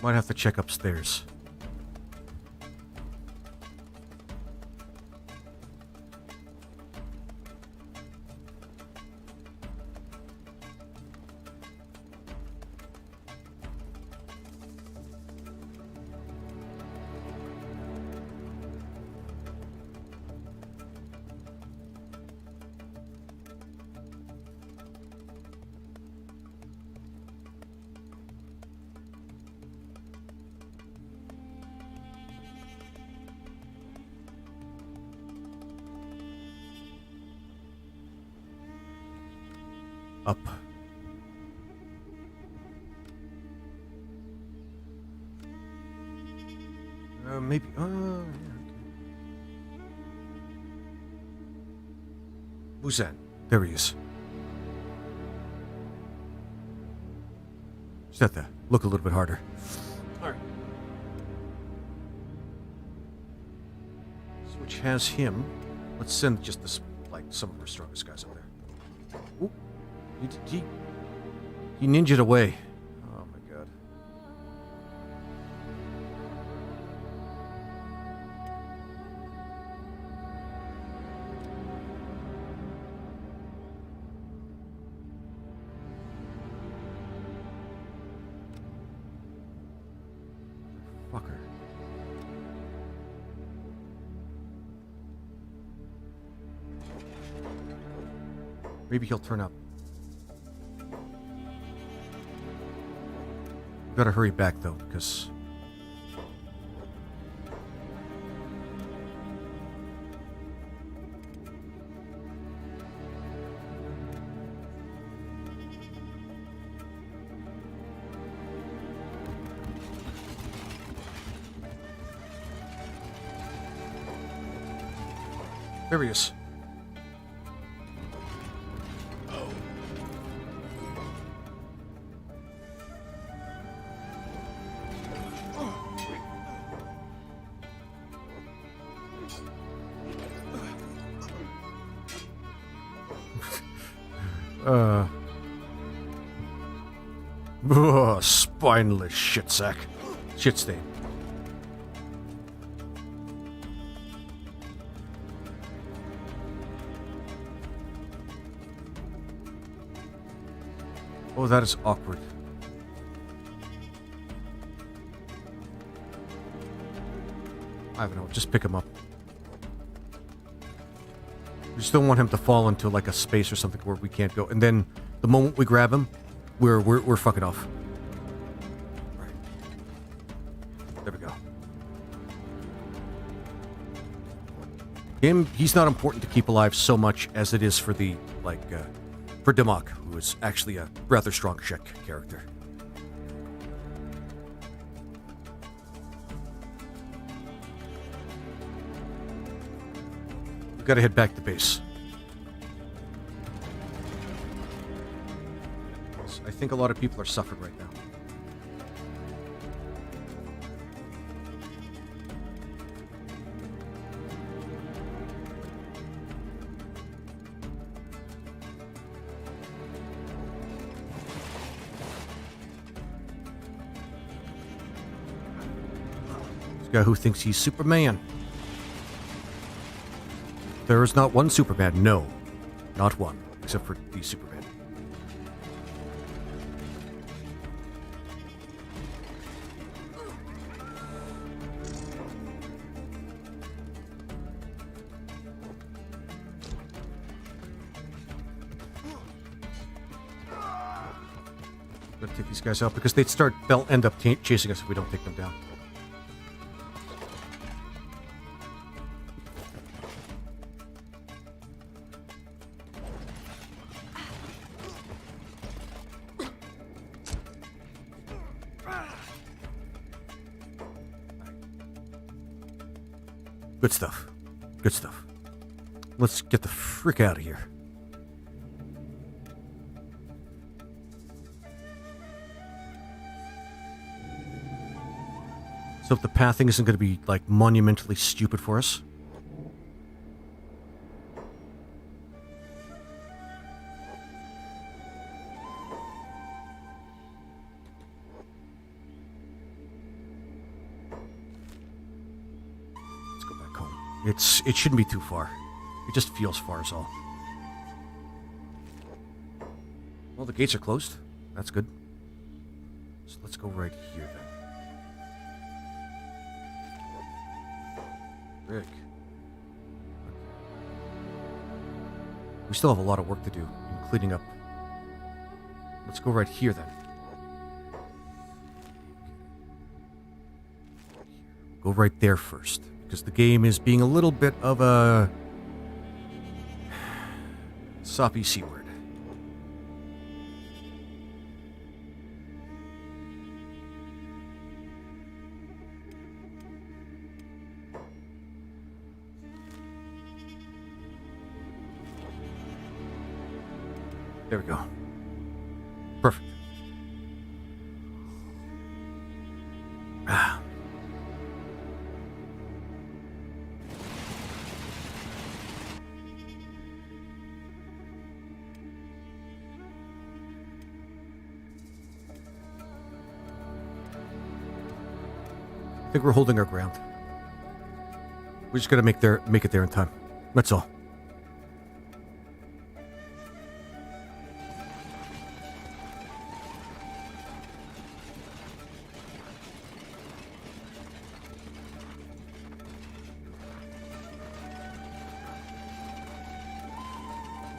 Might have to check upstairs. Up. Maybe. Yeah, okay. Buzan. There he is. Set that. Look a little bit harder. All right. Which has him. Let's send just this, like, some of our strongest guys up there. Ooh. He ninja'd away. Oh my god. Fucker. Maybe he'll turn up. Gotta hurry back though, because there he is. Spineless shit sack. Shit stain. Oh, that is awkward. I don't know, just pick him up. We just don't want him to fall into like a space or something where we can't go. And then the moment we grab him, we're fucking off. Right. There we go. He's not important to keep alive so much as it is for the, like, for Dimok, who is actually a rather strong Shek character. Gotta head back to base. I think a lot of people are suffering right now. This guy who thinks he's Superman. There is not one Superman. No, not one, except for the Superman. Gotta take these guys out because they'll end up chasing us if we don't take them down. Good stuff. Good stuff. Let's get the frick out of here. So if the pathing isn't going to be, like, monumentally stupid for us. Let's go back home. It shouldn't be too far. It just feels far as all. Well, the gates are closed. That's good. So let's go right here then. Rick. We still have a lot of work to do in cleaning up. Let's go right here then. Go right there first, because the game is being a little bit of a soppy C word. There we go. Perfect. Ah. I think we're holding our ground. We just gotta make it there in time. That's all.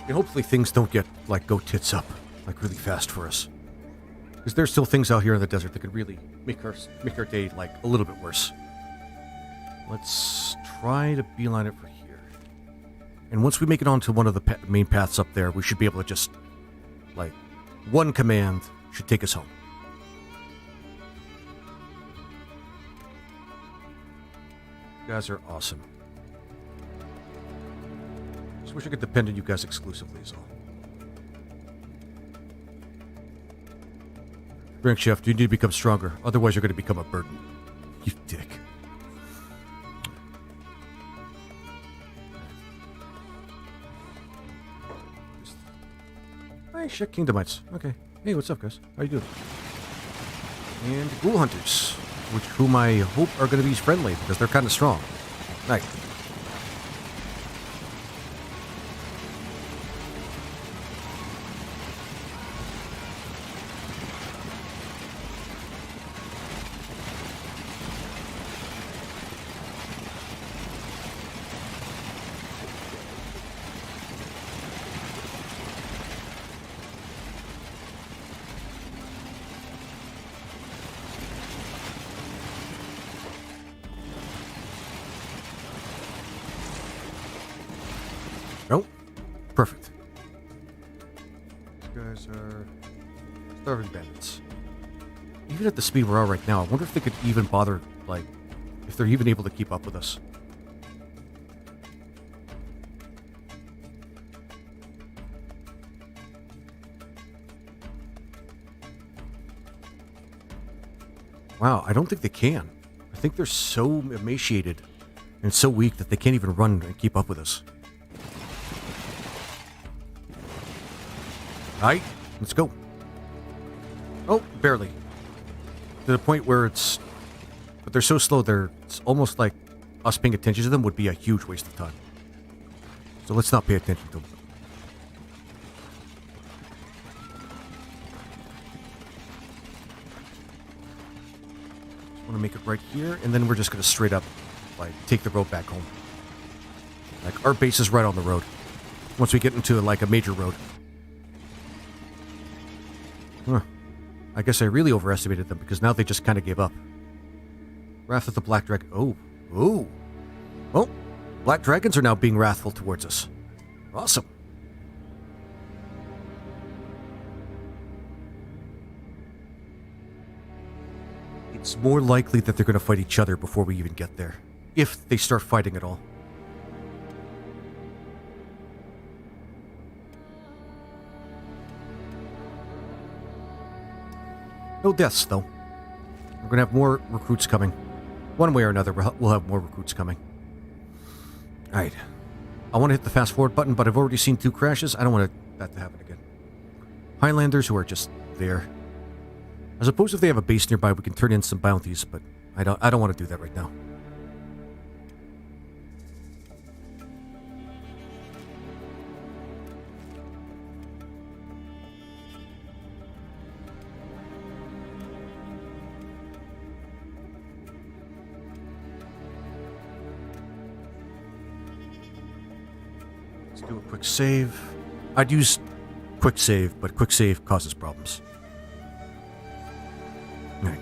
And hopefully things don't go tits up, like really fast for us. Because there's still things out here in the desert that could really make our day, like, a little bit worse. Let's try to beeline it for here. And once we make it onto one of the main paths up there, we should be able to just, like, one command should take us home. You guys are awesome. Just wish I could depend on you guys exclusively is all. Drink Chef, you need to become stronger. Otherwise you're going to become a burden. You dick. Hi, Shek Kingdomites. Okay. Hey, what's up, guys? How you doing? And Ghoul Hunters, whom I hope are going to be friendly because they're kind of strong. Night. Nope. Perfect. These guys are starving bandits. Even at the speed we're at right now, I wonder if they could even bother, like, if they're even able to keep up with us. Wow, I don't think they can. I think they're so emaciated and so weak that they can't even run and keep up with us. Alright, let's go. Oh, barely. To the point where it's... But they're so slow, it's almost like us paying attention to them would be a huge waste of time. So let's not pay attention to them. I want to make it right here, and then we're just going to straight up, like, take the road back home. Like, our base is right on the road. Once we get into, like, a major road. Huh. I guess I really overestimated them, because now they just kind of gave up. Wrath of the Black Dragon. Oh. Oh. Well, Black Dragons are now being wrathful towards us. Awesome. It's more likely that they're going to fight each other before we even get there. If they start fighting at all. No deaths, though. We're going to have more recruits coming. One way or another, we'll have more recruits coming. Alright. I want to hit the fast forward button, but I've already seen 2 crashes. I don't want that to happen again. Highlanders who are just there. I suppose if they have a base nearby, we can turn in some bounties, but I don't want to do that right now. Let's do a quick save. I'd use quick save, but quick save causes problems. Right.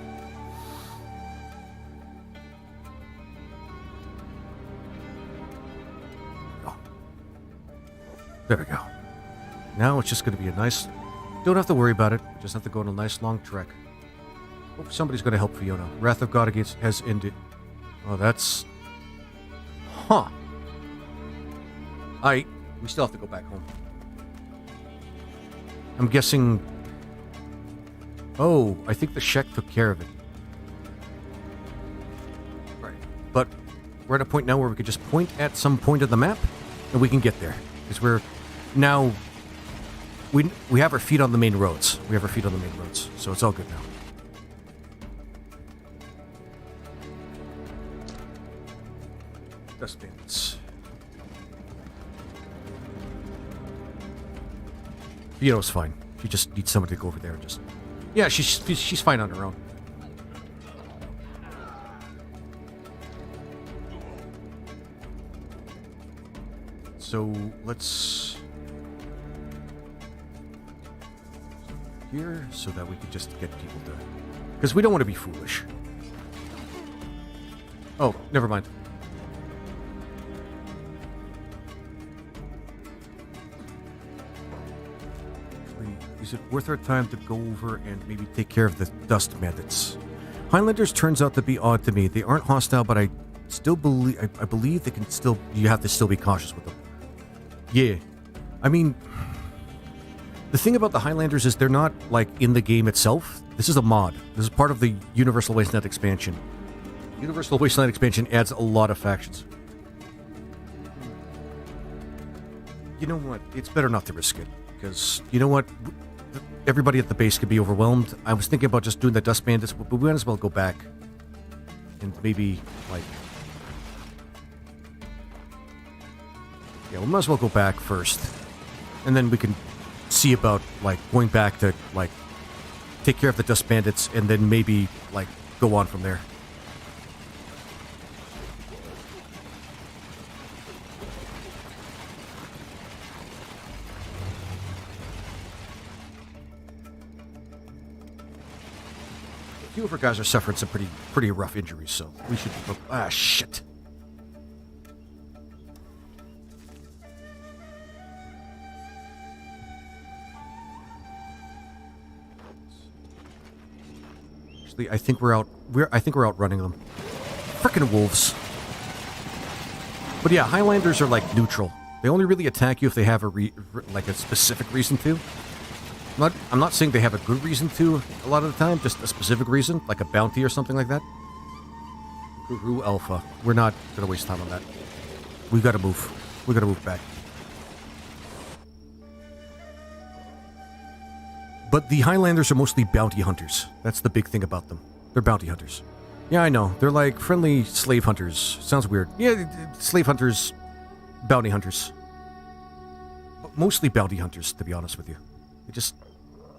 Oh. There we go. Now it's just going to be a nice... Don't have to worry about it. Just have to go on a nice long trek. Hope somebody's going to help Fiona. Wrath of God has ended. Oh, that's... Huh. We still have to go back home. I'm guessing... Oh, I think the Shek took care of it. Right. But we're at a point now where we could just point at some point of the map, and we can get there. Because we're now... We have our feet on the main roads. We have our feet on the main roads, so it's all good now. Dust bandits. Fiona's fine. She just needs somebody to go over there and just... Yeah, she's fine on her own. So, let's... Here, so that we can just get people to... Because we don't want to be foolish. Oh, never mind. Is it worth our time to go over and maybe take care of the dust bandits? Highlanders turns out to be odd to me. They aren't hostile, but I still believe... I believe they can still... You have to still be cautious with them. Yeah. I mean... The thing about the Highlanders is they're not, like, in the game itself. This is a mod. This is part of the Universal Wasteland expansion. Universal Wasteland expansion adds a lot of factions. You know what? It's better not to risk it. Because, you know what? Everybody at the base could be overwhelmed. I was thinking about just doing the dust bandits, but we might as well go back. And maybe, like... Yeah, we might as well go back first. And then we can see about, like, going back to, like, take care of the dust bandits, and then maybe, like, go on from there. A few of our guys are suffering some pretty rough injuries, so we should... Ah, shit. Actually, I think we're outrunning them. Frickin' wolves. But yeah, Highlanders are like neutral. They only really attack you if they have a specific reason to. I'm not saying they have a good reason to a lot of the time, just a specific reason, like a bounty or something like that. Guru Alpha. We're not gonna waste time on that. We gotta move. We gotta move back. But the Highlanders are mostly bounty hunters. That's the big thing about them. They're bounty hunters. Yeah, I know. They're like friendly slave hunters. Sounds weird. Yeah, slave hunters, bounty hunters. But mostly bounty hunters, to be honest with you. They just,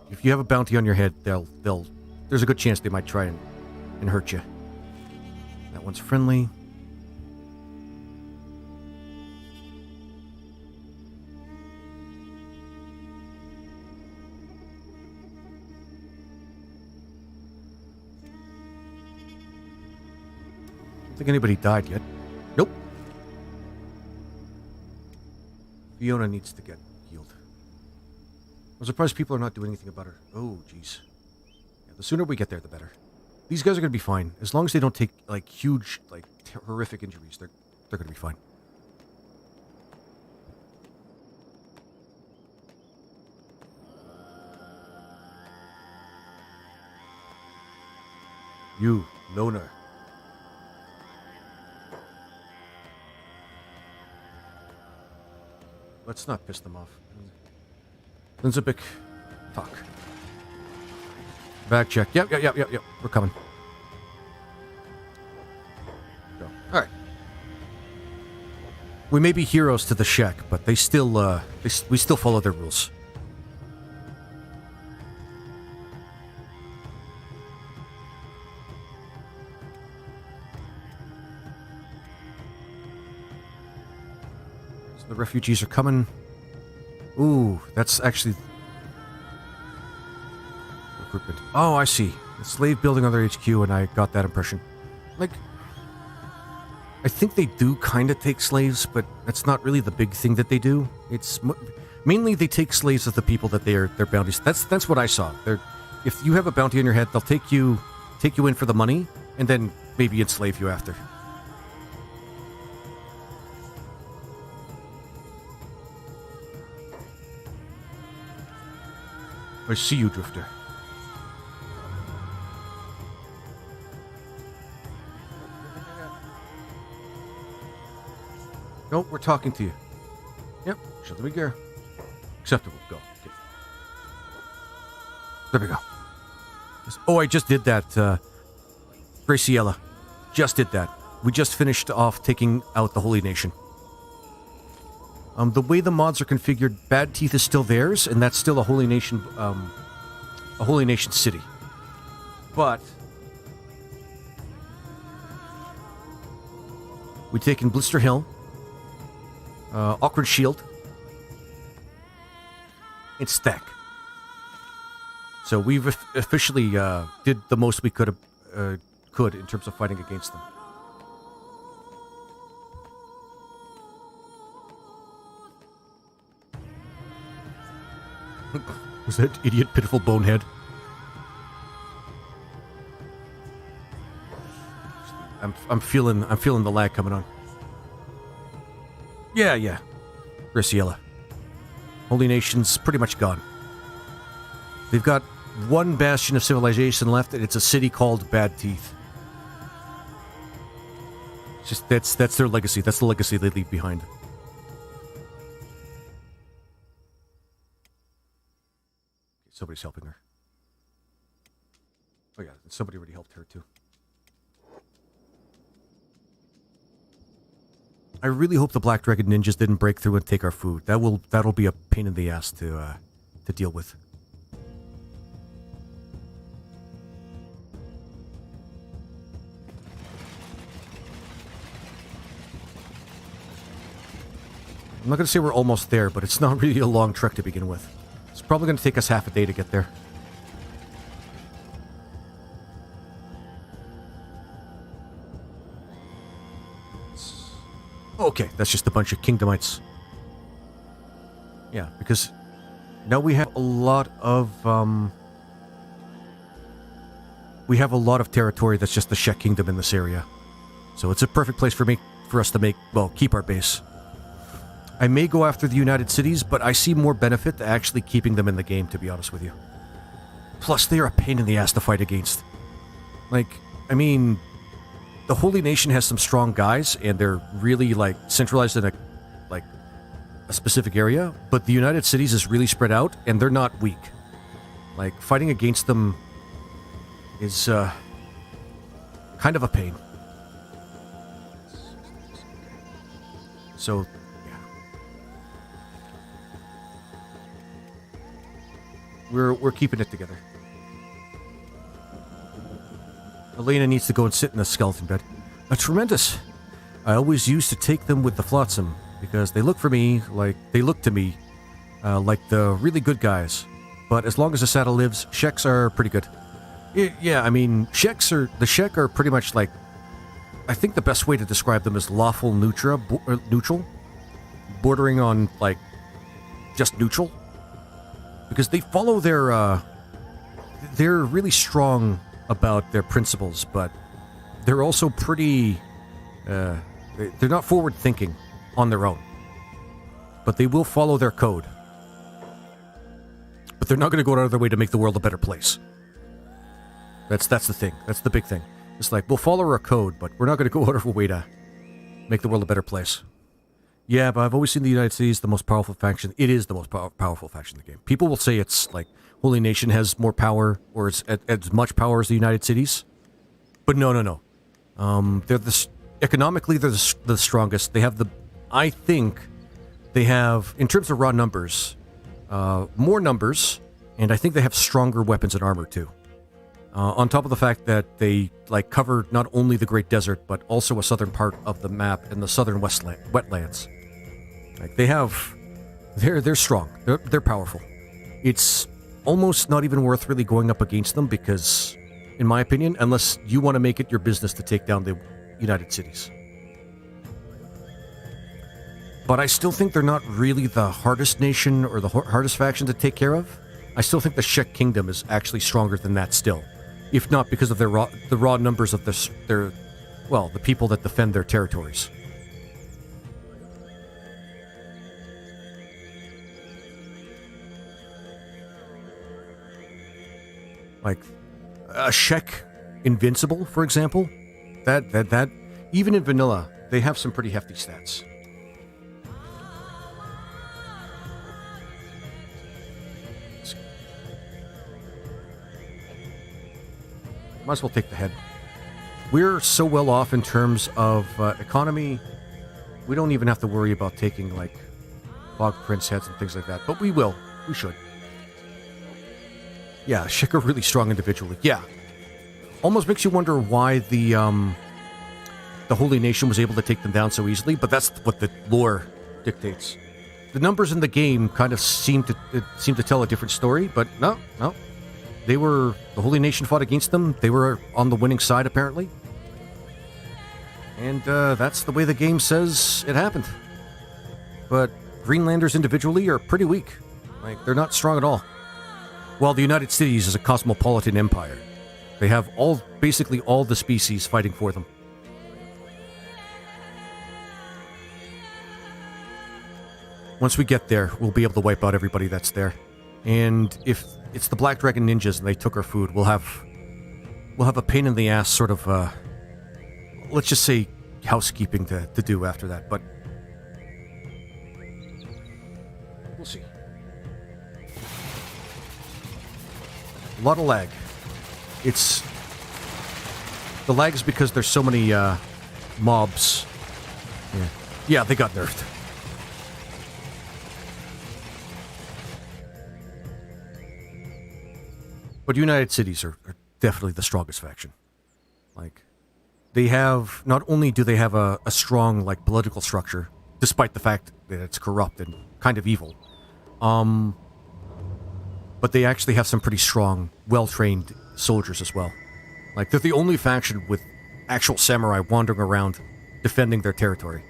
if you have a bounty on your head, there's a good chance they might try and hurt you. That one's friendly. I don't think anybody died yet. Nope. Fiona needs to get healed. I'm surprised people are not doing anything about her. Oh, jeez. Yeah, the sooner we get there, the better. These guys are going to be fine. As long as they don't take, like, huge, like, horrific injuries, they're going to be fine. You, loner. Let's not piss them off. Linzabik, talk. Back check. Yep. We're coming. Go. All right. We may be heroes to the Shek, but they still, we still follow their rules. So the refugees are coming. Ooh, that's actually... recruitment. Oh, I see. The slave building on their HQ, and I got that impression. Like, I think they do kind of take slaves, but that's not really the big thing that they do. It's mainly they take slaves of the people that they're bounties. That's what I saw. If you have a bounty on your head, they'll take you in for the money, and then maybe enslave you after. I see you, Drifter. Nope, we're talking to you. Yep, shut the gear. Acceptable, go. Okay. There we go. Oh, I just did that, Graciela. Just did that. We just finished off taking out the Holy Nation. The way the mods are configured, Bad Teeth is still theirs, and that's still a Holy Nation city. But we taken Blister Hill, Awkward Shield, and Stack. So we've officially did the most we could in terms of fighting against them. Was that idiot pitiful bonehead? I'm feeling the lag coming on. Yeah. Graciela. Holy Nation's pretty much gone. They've got one bastion of civilization left, and it's a city called Bad Teeth. It's just that's their legacy. That's the legacy they leave behind. Somebody's helping her. Oh yeah, somebody already helped her too. I really hope the Black Dragon ninjas didn't break through and take our food. That'll be a pain in the ass to deal with. I'm not going to say we're almost there, but it's not really a long trek to begin with. It's probably going to take us half a day to get there. Okay, that's just a bunch of Kingdomites. Yeah, because now we have a lot of territory that's just the Shek Kingdom in this area. So it's a perfect place for us to keep our base. I may go after the United Cities, but I see more benefit to actually keeping them in the game, to be honest with you. Plus, they are a pain in the ass to fight against. Like, I mean, the Holy Nation has some strong guys, and they're really, like, centralized in a specific area, but the United Cities is really spread out, and they're not weak. Like, fighting against them is, kind of a pain. So, yeah. We're keeping it together. Elena needs to go and sit in a skeleton bed. Tremendous. I always used to take them with the flotsam, because they look to me like the really good guys. But as long as the saddle lives, Sheks are pretty good. Yeah, I mean, the Shek are pretty much like, I think the best way to describe them is lawful neutral, bordering on, like, just neutral. Because they follow they're really strong about their principles, but they're also pretty, they're not forward-thinking on their own. But they will follow their code. But they're not going to go out of their way to make the world a better place. That's the thing. That's the big thing. It's like, we'll follow our code, but we're not going to go out of our way to make the world a better place. Yeah, but I've always seen the United States the most powerful faction. It is the most powerful faction in the game. People will say it's like Holy Nation has more power, or it's as much power as the United Cities. But no. They're economically, they're the strongest. They have I think they have, in terms of raw numbers, more numbers, and I think they have stronger weapons and armor too. On top of the fact that they cover not only the Great Desert, but also a southern part of the map and the southern wetlands. Like they're strong. They're powerful. It's almost not even worth really going up against them because, in my opinion, unless you want to make it your business to take down the United Cities. But I still think they're not really the hardest nation or the hardest faction to take care of. I still think the Shek Kingdom is actually stronger than that still. If not because of the raw numbers of the people that defend their territories. Like a Shek Invincible, for example, that even in vanilla, they have some pretty hefty stats. Might as well take the head. We're so well off in terms of economy, we don't even have to worry about taking, like, Bog Prince heads and things like that. But we will. We should. Yeah, Shek are really strong individually. Yeah. Almost makes you wonder why the Holy Nation was able to take them down so easily, but that's what the lore dictates. The numbers in the game kind of seem to tell a different story, but no. The Holy Nation fought against them. They were on the winning side, apparently. And that's the way the game says it happened. But Greenlanders individually are pretty weak. Like, they're not strong at all. While the United Cities is a cosmopolitan empire. They have basically all the species fighting for them. Once we get there, we'll be able to wipe out everybody that's there. And if it's the Black Dragon Ninjas and they took our food, we'll have a pain in the ass sort of, let's just say, housekeeping to do after that, but we'll see. A lot of lag. The lag is because there's so many mobs. Yeah, they got nerfed. But United Cities are definitely the strongest faction. Like, they have, not only do they have a strong, like, political structure, despite the fact that it's corrupt and kind of evil, but they actually have some pretty strong, well-trained soldiers as well. Like, they're the only faction with actual samurai wandering around defending their territory.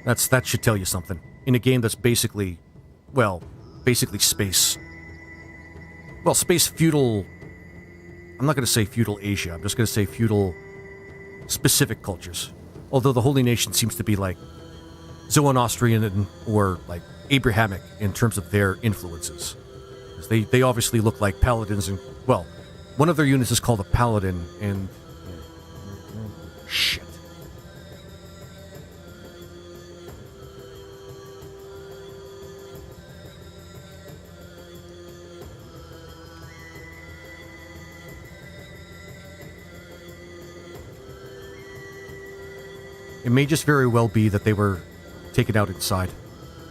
That should tell you something. In a game that's basically space. Well, space feudal. I'm not going to say feudal Asia. I'm just going to say feudal specific cultures. Although the Holy Nation seems to be like Zoan-Austrian or like Abrahamic in terms of their influences. They obviously look like paladins, and well, one of their units is called a paladin, and shit. It may just very well be that they were taken out inside.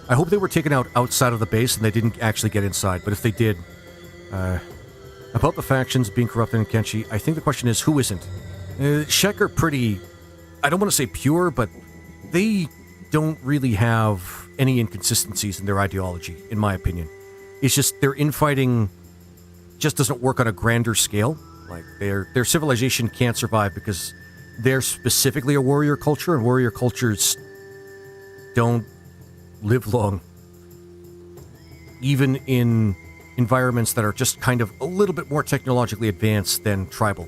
I hope they were taken out outside of the base and they didn't actually get inside, but if they did, about the factions being corrupted in Kenshi, I think the question is, who isn't? Shek are pretty, I don't want to say pure, but they don't really have any inconsistencies in their ideology, in my opinion. It's just their infighting just doesn't work on a grander scale. Like, their civilization can't survive because they're specifically a warrior culture, and warrior cultures don't live long. Even in environments that are just kind of a little bit more technologically advanced than tribal.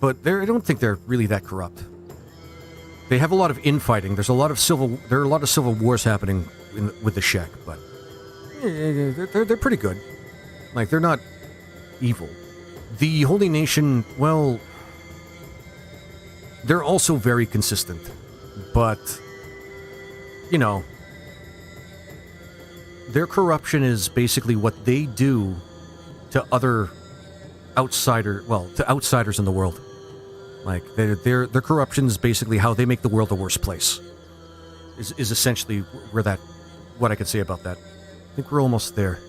But I don't think they're really that corrupt. They have a lot of infighting. There are a lot of civil wars happening with the Shek, but they're pretty good. Like, they're not evil. The Holy Nation, well, they're also very consistent, but, you know, their corruption is basically what they do to other to outsiders in the world. Like, their corruption is basically how they make the world a worse place. Is essentially what I can say about that. I think we're almost there.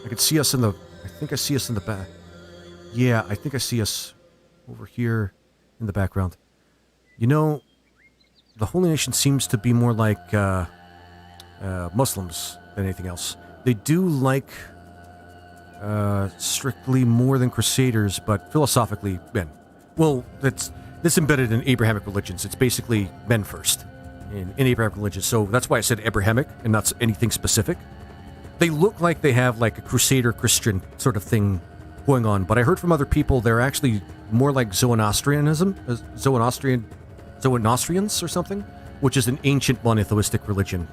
I can see us I think I see us in the back. Yeah, I think I see us over here in the background. You know, the Holy Nation seems to be more like Muslims than anything else. They do like strictly more than Crusaders, but philosophically, men. Well, that's embedded in Abrahamic religions. It's basically men first in Abrahamic religions. So that's why I said Abrahamic and not anything specific. They look like they have like a Crusader Christian sort of thing going on, but I heard from other people they're actually more like Zoan-Austrians or something, which is an ancient monotheistic religion.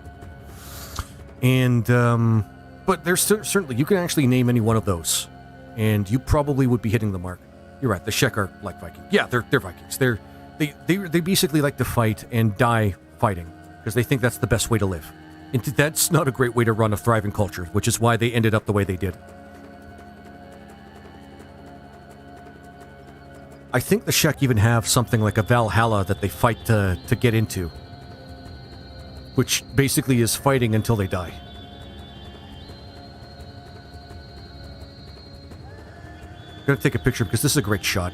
And, but there's certainly, you can actually name any one of those, and you probably would be hitting the mark. You're right, the Shek are like Vikings. Yeah, they're Vikings. They basically like to fight and die fighting, because they think that's the best way to live. And that's not a great way to run a thriving culture, which is why they ended up the way they did. I think the Shek even have something like a Valhalla that they fight to get into, which basically is fighting until they die. I'm gonna take a picture because this is a great shot.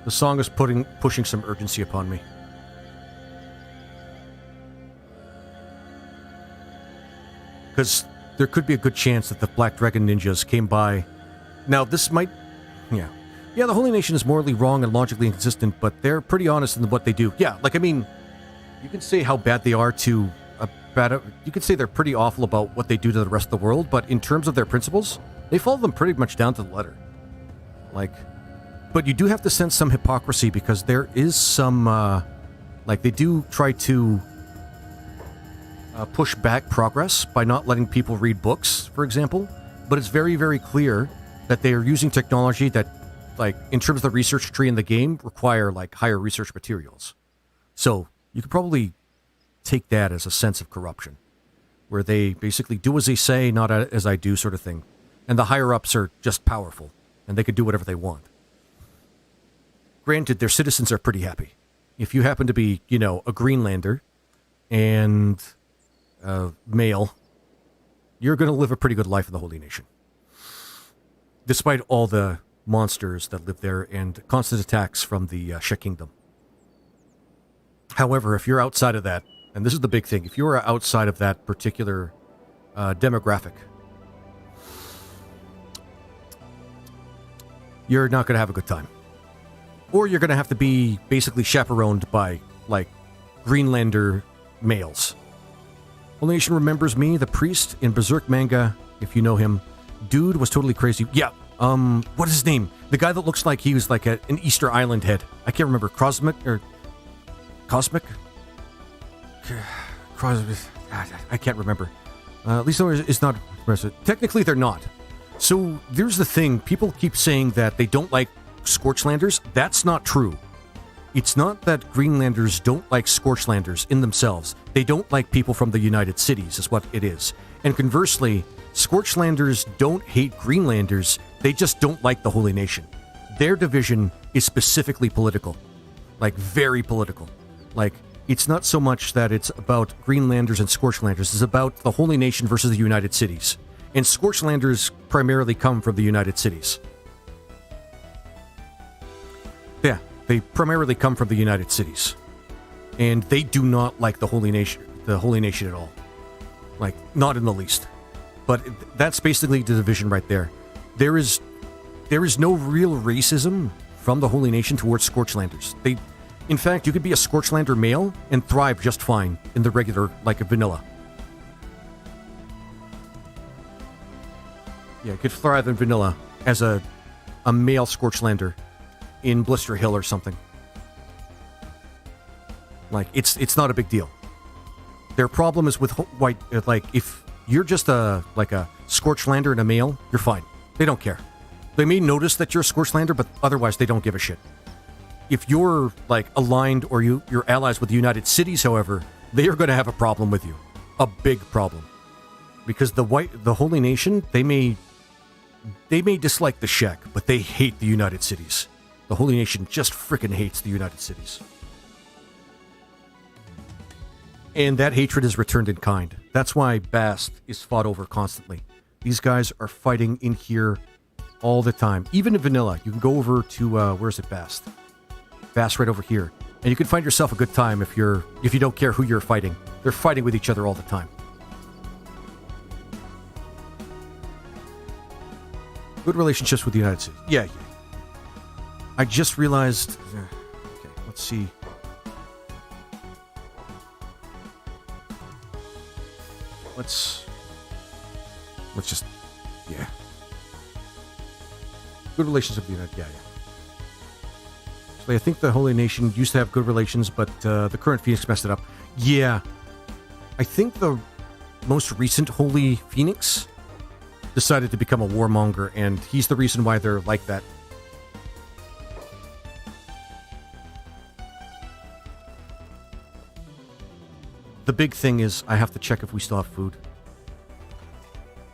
The song is pushing some urgency upon me. Because there could be a good chance that the Black Dragon Ninjas came by. Now, this might... Yeah, the Holy Nation is morally wrong and logically inconsistent, but they're pretty honest in what they do. Yeah, like, I mean, you can say how bad they are to... you could say they're pretty awful about what they do to the rest of the world, but in terms of their principles, they follow them pretty much down to the letter. Like... But you do have to sense some hypocrisy because there is some, like, they do try to push back progress by not letting people read books, for example. But it's very, very clear that they are using technology that, like, in terms of the research tree in the game, require, like, higher research materials. So you could probably take that as a sense of corruption, where they basically do as they say, not as I do sort of thing. And the higher-ups are just powerful, and they can do whatever they want. Granted, their citizens are pretty happy. If you happen to be, you know, a Greenlander and male, you're going to live a pretty good life in the Holy Nation. Despite all the monsters that live there and constant attacks from the Shek Kingdom. However, if you're outside of that, and this is the big thing, if you're outside of that particular demographic, you're not going to have a good time. Or you're going to have to be basically chaperoned by, like, Greenlander males. Holy Nation remembers me, the priest in Berserk manga, if you know him. Dude was totally crazy. Yeah, what is his name? The guy that looks like he was like an Easter Island head. I can't remember. Cosmic? I can't remember. At least it's not. Technically, they're not. So there's the thing. People keep saying that they don't like Scorchlanders. That's not true. It's not that Greenlanders don't like Scorchlanders in themselves. They don't like people from the United Cities, is what it is. And conversely, Scorchlanders don't hate Greenlanders. They just don't like the Holy Nation. Their division is specifically political. Like, very political. Like, it's not so much that it's about Greenlanders and Scorchlanders. It's about the Holy Nation versus the United Cities. And Scorchlanders primarily come from the United Cities. Yeah, they primarily come from the United Cities. And they do not like the Holy Nation at all. Like, not in the least. But that's basically the division right there. There is no real racism from the Holy Nation towards Scorchlanders. In fact, you could be a Scorchlander male and thrive just fine in the regular, like a vanilla. Yeah, you could thrive in vanilla as a male Scorchlander in Blister Hill or something. Like, it's not a big deal. Their problem is with white, like, if you're just a Scorchlander and a male, you're fine. They don't care. They may notice that you're a Scorchlander, but otherwise they don't give a shit. If you're, like, aligned or you're allies with the United Cities, however, they are going to have a problem with you. A big problem. Because the Holy Nation, they may dislike the Shek, but they hate the United Cities. The Holy Nation just frickin' hates the United Cities. And that hatred is returned in kind. That's why Bast is fought over constantly. These guys are fighting in here all the time. Even in vanilla, you can go over to, where's it, Bast? Bast right over here. And you can find yourself a good time if you don't care who you're fighting. They're fighting with each other all the time. Good relationships with the United States. Yeah. I just realized... Okay, let's see. Let's just... Yeah. Good relations with the United... Yeah. So I think the Holy Nation used to have good relations, but the current Phoenix messed it up. Yeah. I think the most recent Holy Phoenix decided to become a warmonger, and he's the reason why they're like that. The big thing is I have to check if we still have food.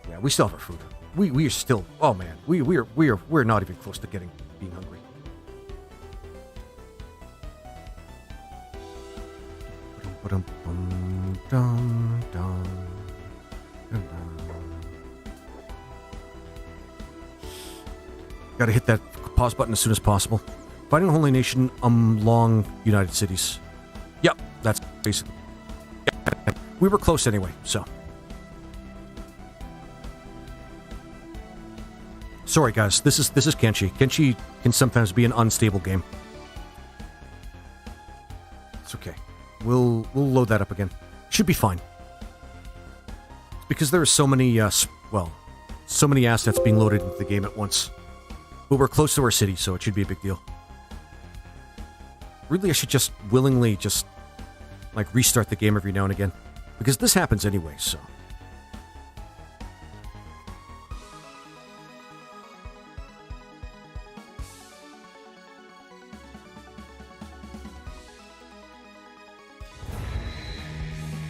Yeah, we still have our food. We are still... Oh man, we're not even close to being hungry. Gotta hit that pause button as soon as possible. Fighting the Holy Nation along United Cities. Yep, that's basically... Yeah, we were close anyway, so... Sorry guys, this is Kenshi. Kenshi can sometimes be an unstable game. It's okay. We'll load that up again. Should be fine. Because there are so many, so many assets being loaded into the game at once. But we're close to our city, so it should be a big deal. Really, I should just willingly like, restart the game every now and again. Because this happens anyway, so...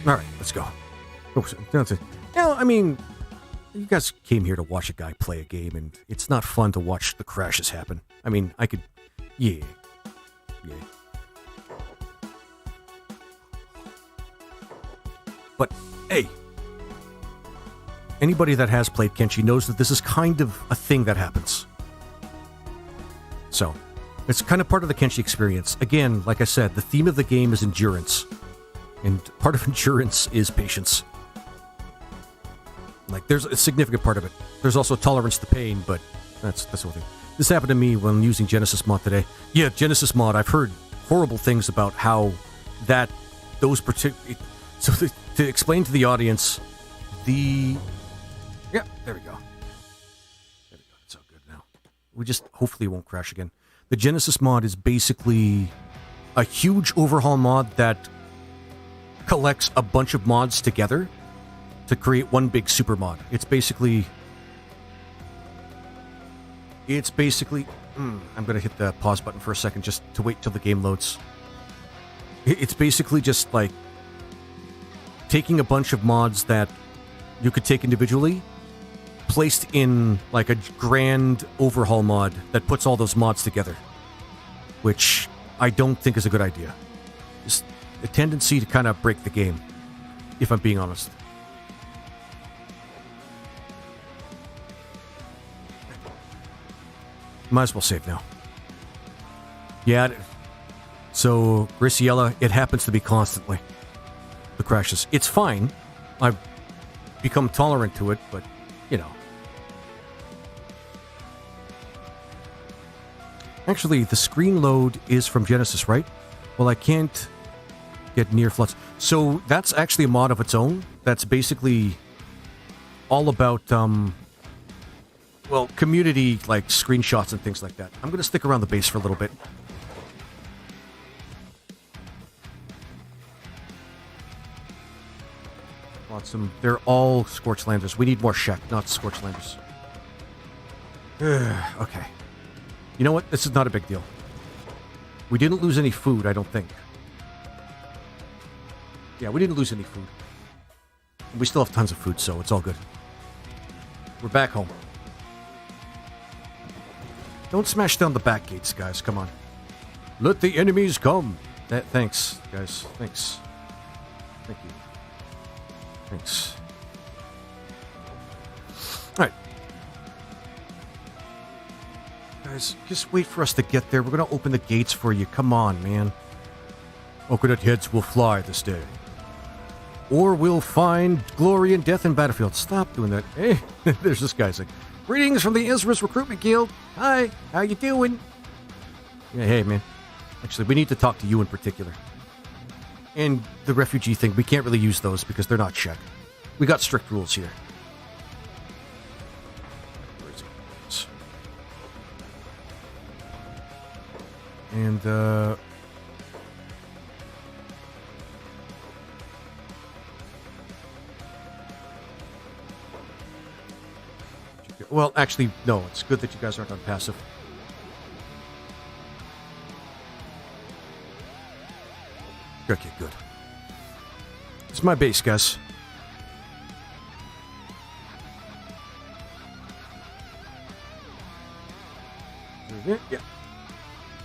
Alright, let's go. I mean, you guys came here to watch a guy play a game, and it's not fun to watch the crashes happen. I mean, I could... Yeah. But, hey. Anybody that has played Kenshi knows that this is kind of a thing that happens. So, it's kind of part of the Kenshi experience. Again, like I said, the theme of the game is endurance. And part of endurance is patience. Like, there's a significant part of it. There's also tolerance to pain, but that's the whole thing. This happened to me when using Genesis Mod today. Yeah, Genesis Mod, I've heard horrible things about how So to explain to the audience, yeah, there we go. There we go. It's all good now. We just hopefully it won't crash again. The Genesis mod is basically a huge overhaul mod that collects a bunch of mods together to create one big super mod. It's basically I'm going to hit the pause button for a second just to wait till the game loads. It's basically just like taking a bunch of mods that you could take individually, placed in like a grand overhaul mod that puts all those mods together, which I don't think is a good idea. Just a tendency to kind of break the game, if I'm being honest. Might as well save now. Yeah, so Graciela, it happens to be constantly. The crashes. It's fine. I've become tolerant to it, but, you know. Actually, the screen load is from Genesis, right? Well, I can't get near floods. So that's actually a mod of its own. That's basically all about, well, community, like, screenshots and things like that. I'm going to stick around the base for a little bit. They're all Scorchlanders. We need more Shek, not Scorchlanders. Okay. You know what? This is not a big deal. We didn't lose any food, I don't think. Yeah, we didn't lose any food. We still have tons of food, so it's all good. We're back home. Don't smash down the back gates, guys. Come on. Let the enemies come. Thanks, guys. Thanks. Thank you. Thanks. Alright. Guys, just wait for us to get there. We're going to open the gates for you. Come on, man. Coconut heads will fly this day. Or we'll find glory and death in battlefield. Stop doing that. Hey, there's this guy saying, greetings from the Ezra's Recruitment Guild. Hi, how you doing? Yeah, hey, man. Actually, we need to talk to you in particular. And the refugee thing, we can't really use those because they're not Shek. We got strict rules here. Where is it? And, well, actually, no. It's good that you guys aren't on passive. Okay, good. It's my base, guys. Yeah.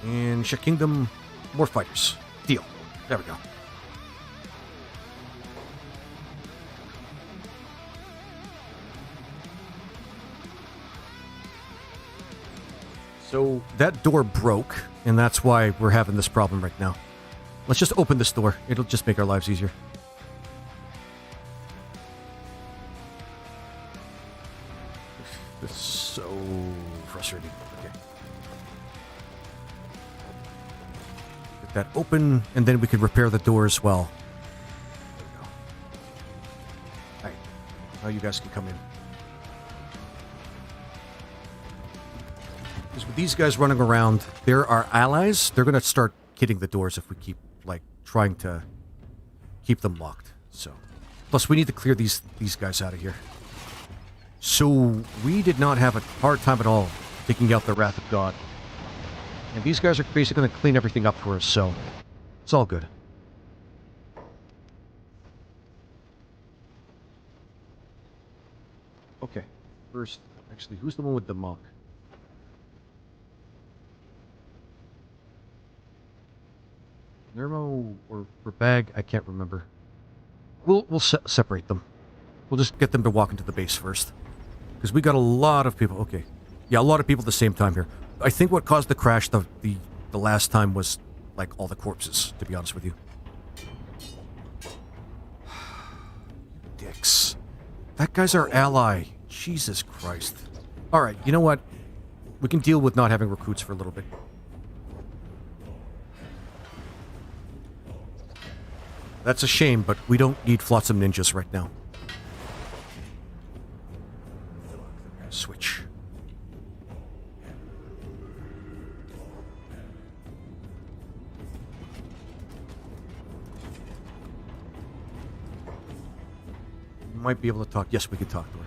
And Shek Kingdom, more fighters. Deal. There we go. So that door broke, and that's why we're having this problem right now. Let's just open this door. It'll just make our lives easier. This is so frustrating. Okay. Get that open, and then we can repair the door as well. There we go. Alright. Now you guys can come in. Because with these guys running around, they're our allies. They're going to start hitting the doors if we keep, like, trying to keep them locked. So, plus we need to clear these guys out of here. So we did not have a hard time at all taking out the Wrath of God. And these guys are basically going to clean everything up for us, so it's all good. Okay, first, actually, who's the one with the monk? Nermo or Bag? I can't remember. We'll separate them. We'll just get them to walk into the base first. Because we got a lot of people. Okay. Yeah, a lot of people at the same time here. I think what caused the crash the last time was, like, all the corpses, to be honest with you. Dicks. That guy's our ally. Jesus Christ. Alright, you know what? We can deal with not having recruits for a little bit. That's a shame, but we don't need Flotsam Ninjas right now. Switch. Might be able to talk. Yes, we can talk to her.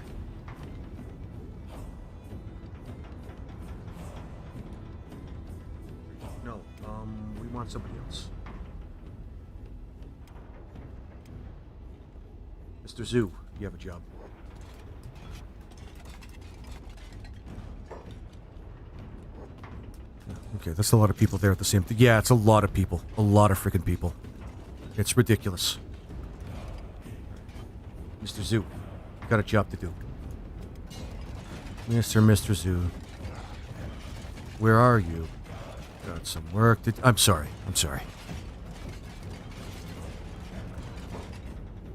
No, we want somebody else. Mr. Zoo, you have a job. Okay, that's a lot of people there at the same time. Yeah, it's a lot of people. A lot of freaking people. It's ridiculous. Mr. Zoo, you got a job to do. Mr. Zoo. Where are you? Got some work to do. I'm sorry.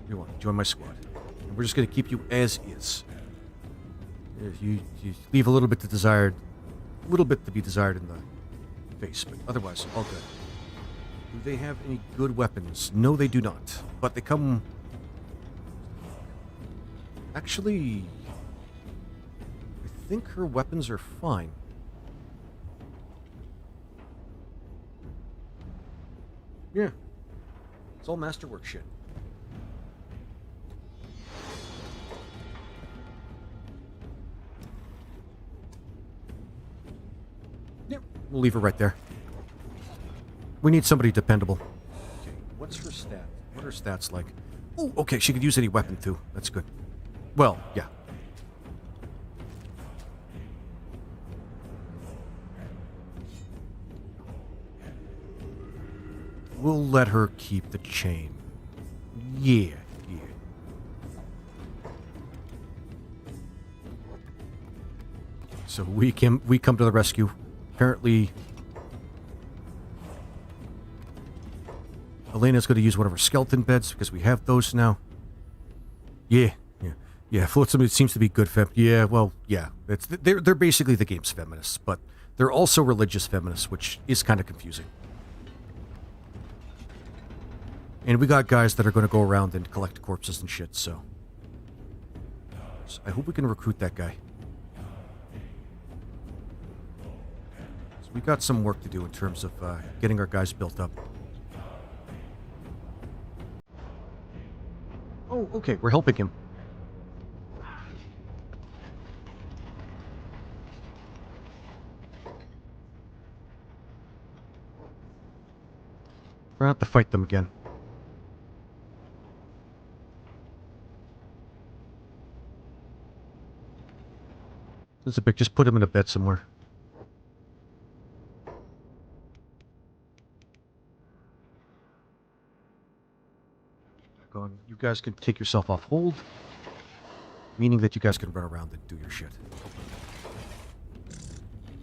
You want to join my squad. And we're just going to keep you as is. You leave a little bit to be desired in the face, but otherwise, all good. Do they have any good weapons? No, they do not. But they come... Actually, I think her weapons are fine. Yeah. It's all masterwork shit. Yep, we'll leave her right there. We need somebody dependable. Okay, what's her stat? What are her stats like? Oh, okay, she could use any weapon too. That's good. Well, yeah. We'll let her keep the chain. Yeah. So we come to the rescue. Apparently, Elena's going to use one of her skeleton beds because we have those now. Yeah, Flotsam seems to be good yeah, well, yeah. They're basically the game's feminists, but they're also religious feminists, which is kind of confusing. And we got guys that are going to go around and collect corpses and shit, so I hope we can recruit that guy. So we got some work to do in terms of getting our guys built up. Oh, okay, we're helping him. We're going to have to fight them again. This is a big. Just put him in a bed somewhere. Gone. You guys can take yourself off hold, meaning that you guys can run around and do your shit.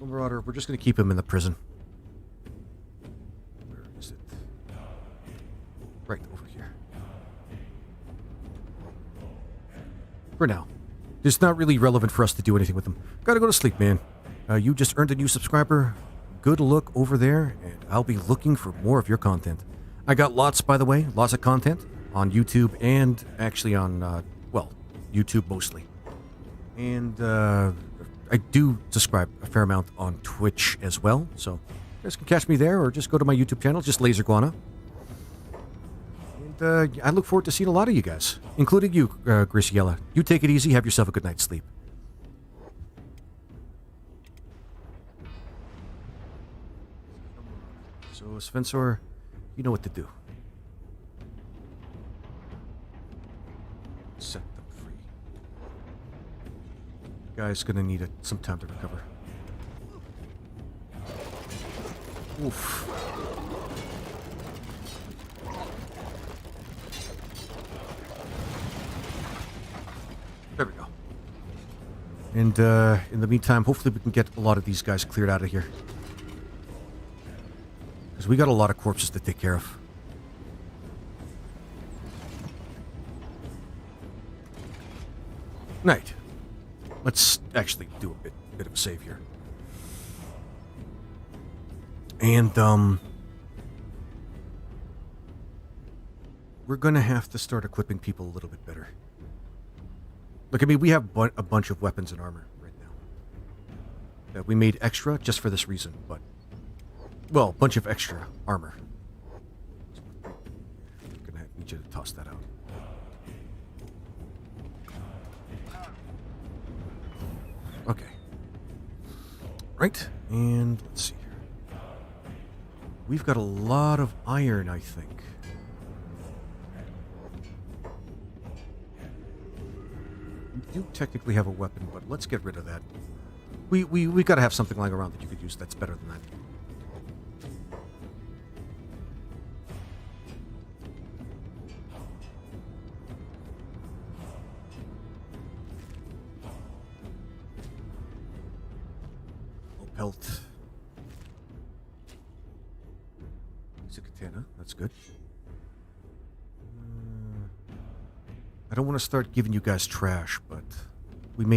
Marauder, we're just going to keep him in the prison. Where is it? Right over here. For now. It's not really relevant for us to do anything with them. Gotta go to sleep, man. You just earned a new subscriber. Good look over there, and I'll be looking for more of your content. I got lots, by the way, lots of content on YouTube and actually on, well, YouTube mostly. And I do subscribe a fair amount on Twitch as well, so you guys can catch me there or just go to my YouTube channel, just Laser Guana. And I look forward to seeing a lot of you guys, including you, Graciela. You take it easy, have yourself a good night's sleep. So, Svensor, you know what to do. Set them free. Guy's gonna need some time to recover. Oof. There we go. And in the meantime, hopefully we can get a lot of these guys cleared out of here. Because we got a lot of corpses to take care of. Night. Let's actually do a bit of a save here. And, we're gonna have to start equipping people a little bit better. Look, I mean, we have a bunch of weapons and armor right now that we made extra just for this reason, but... Well, a bunch of extra armor. I'm gonna need you to toss that out. Okay. Right, and let's see here. We've got a lot of iron, I think. We do technically have a weapon, but let's get rid of that. We gotta have something lying around that you could use that's better than that. Pelt. It's a katana. That's good. I don't want to start giving you guys trash, but we may have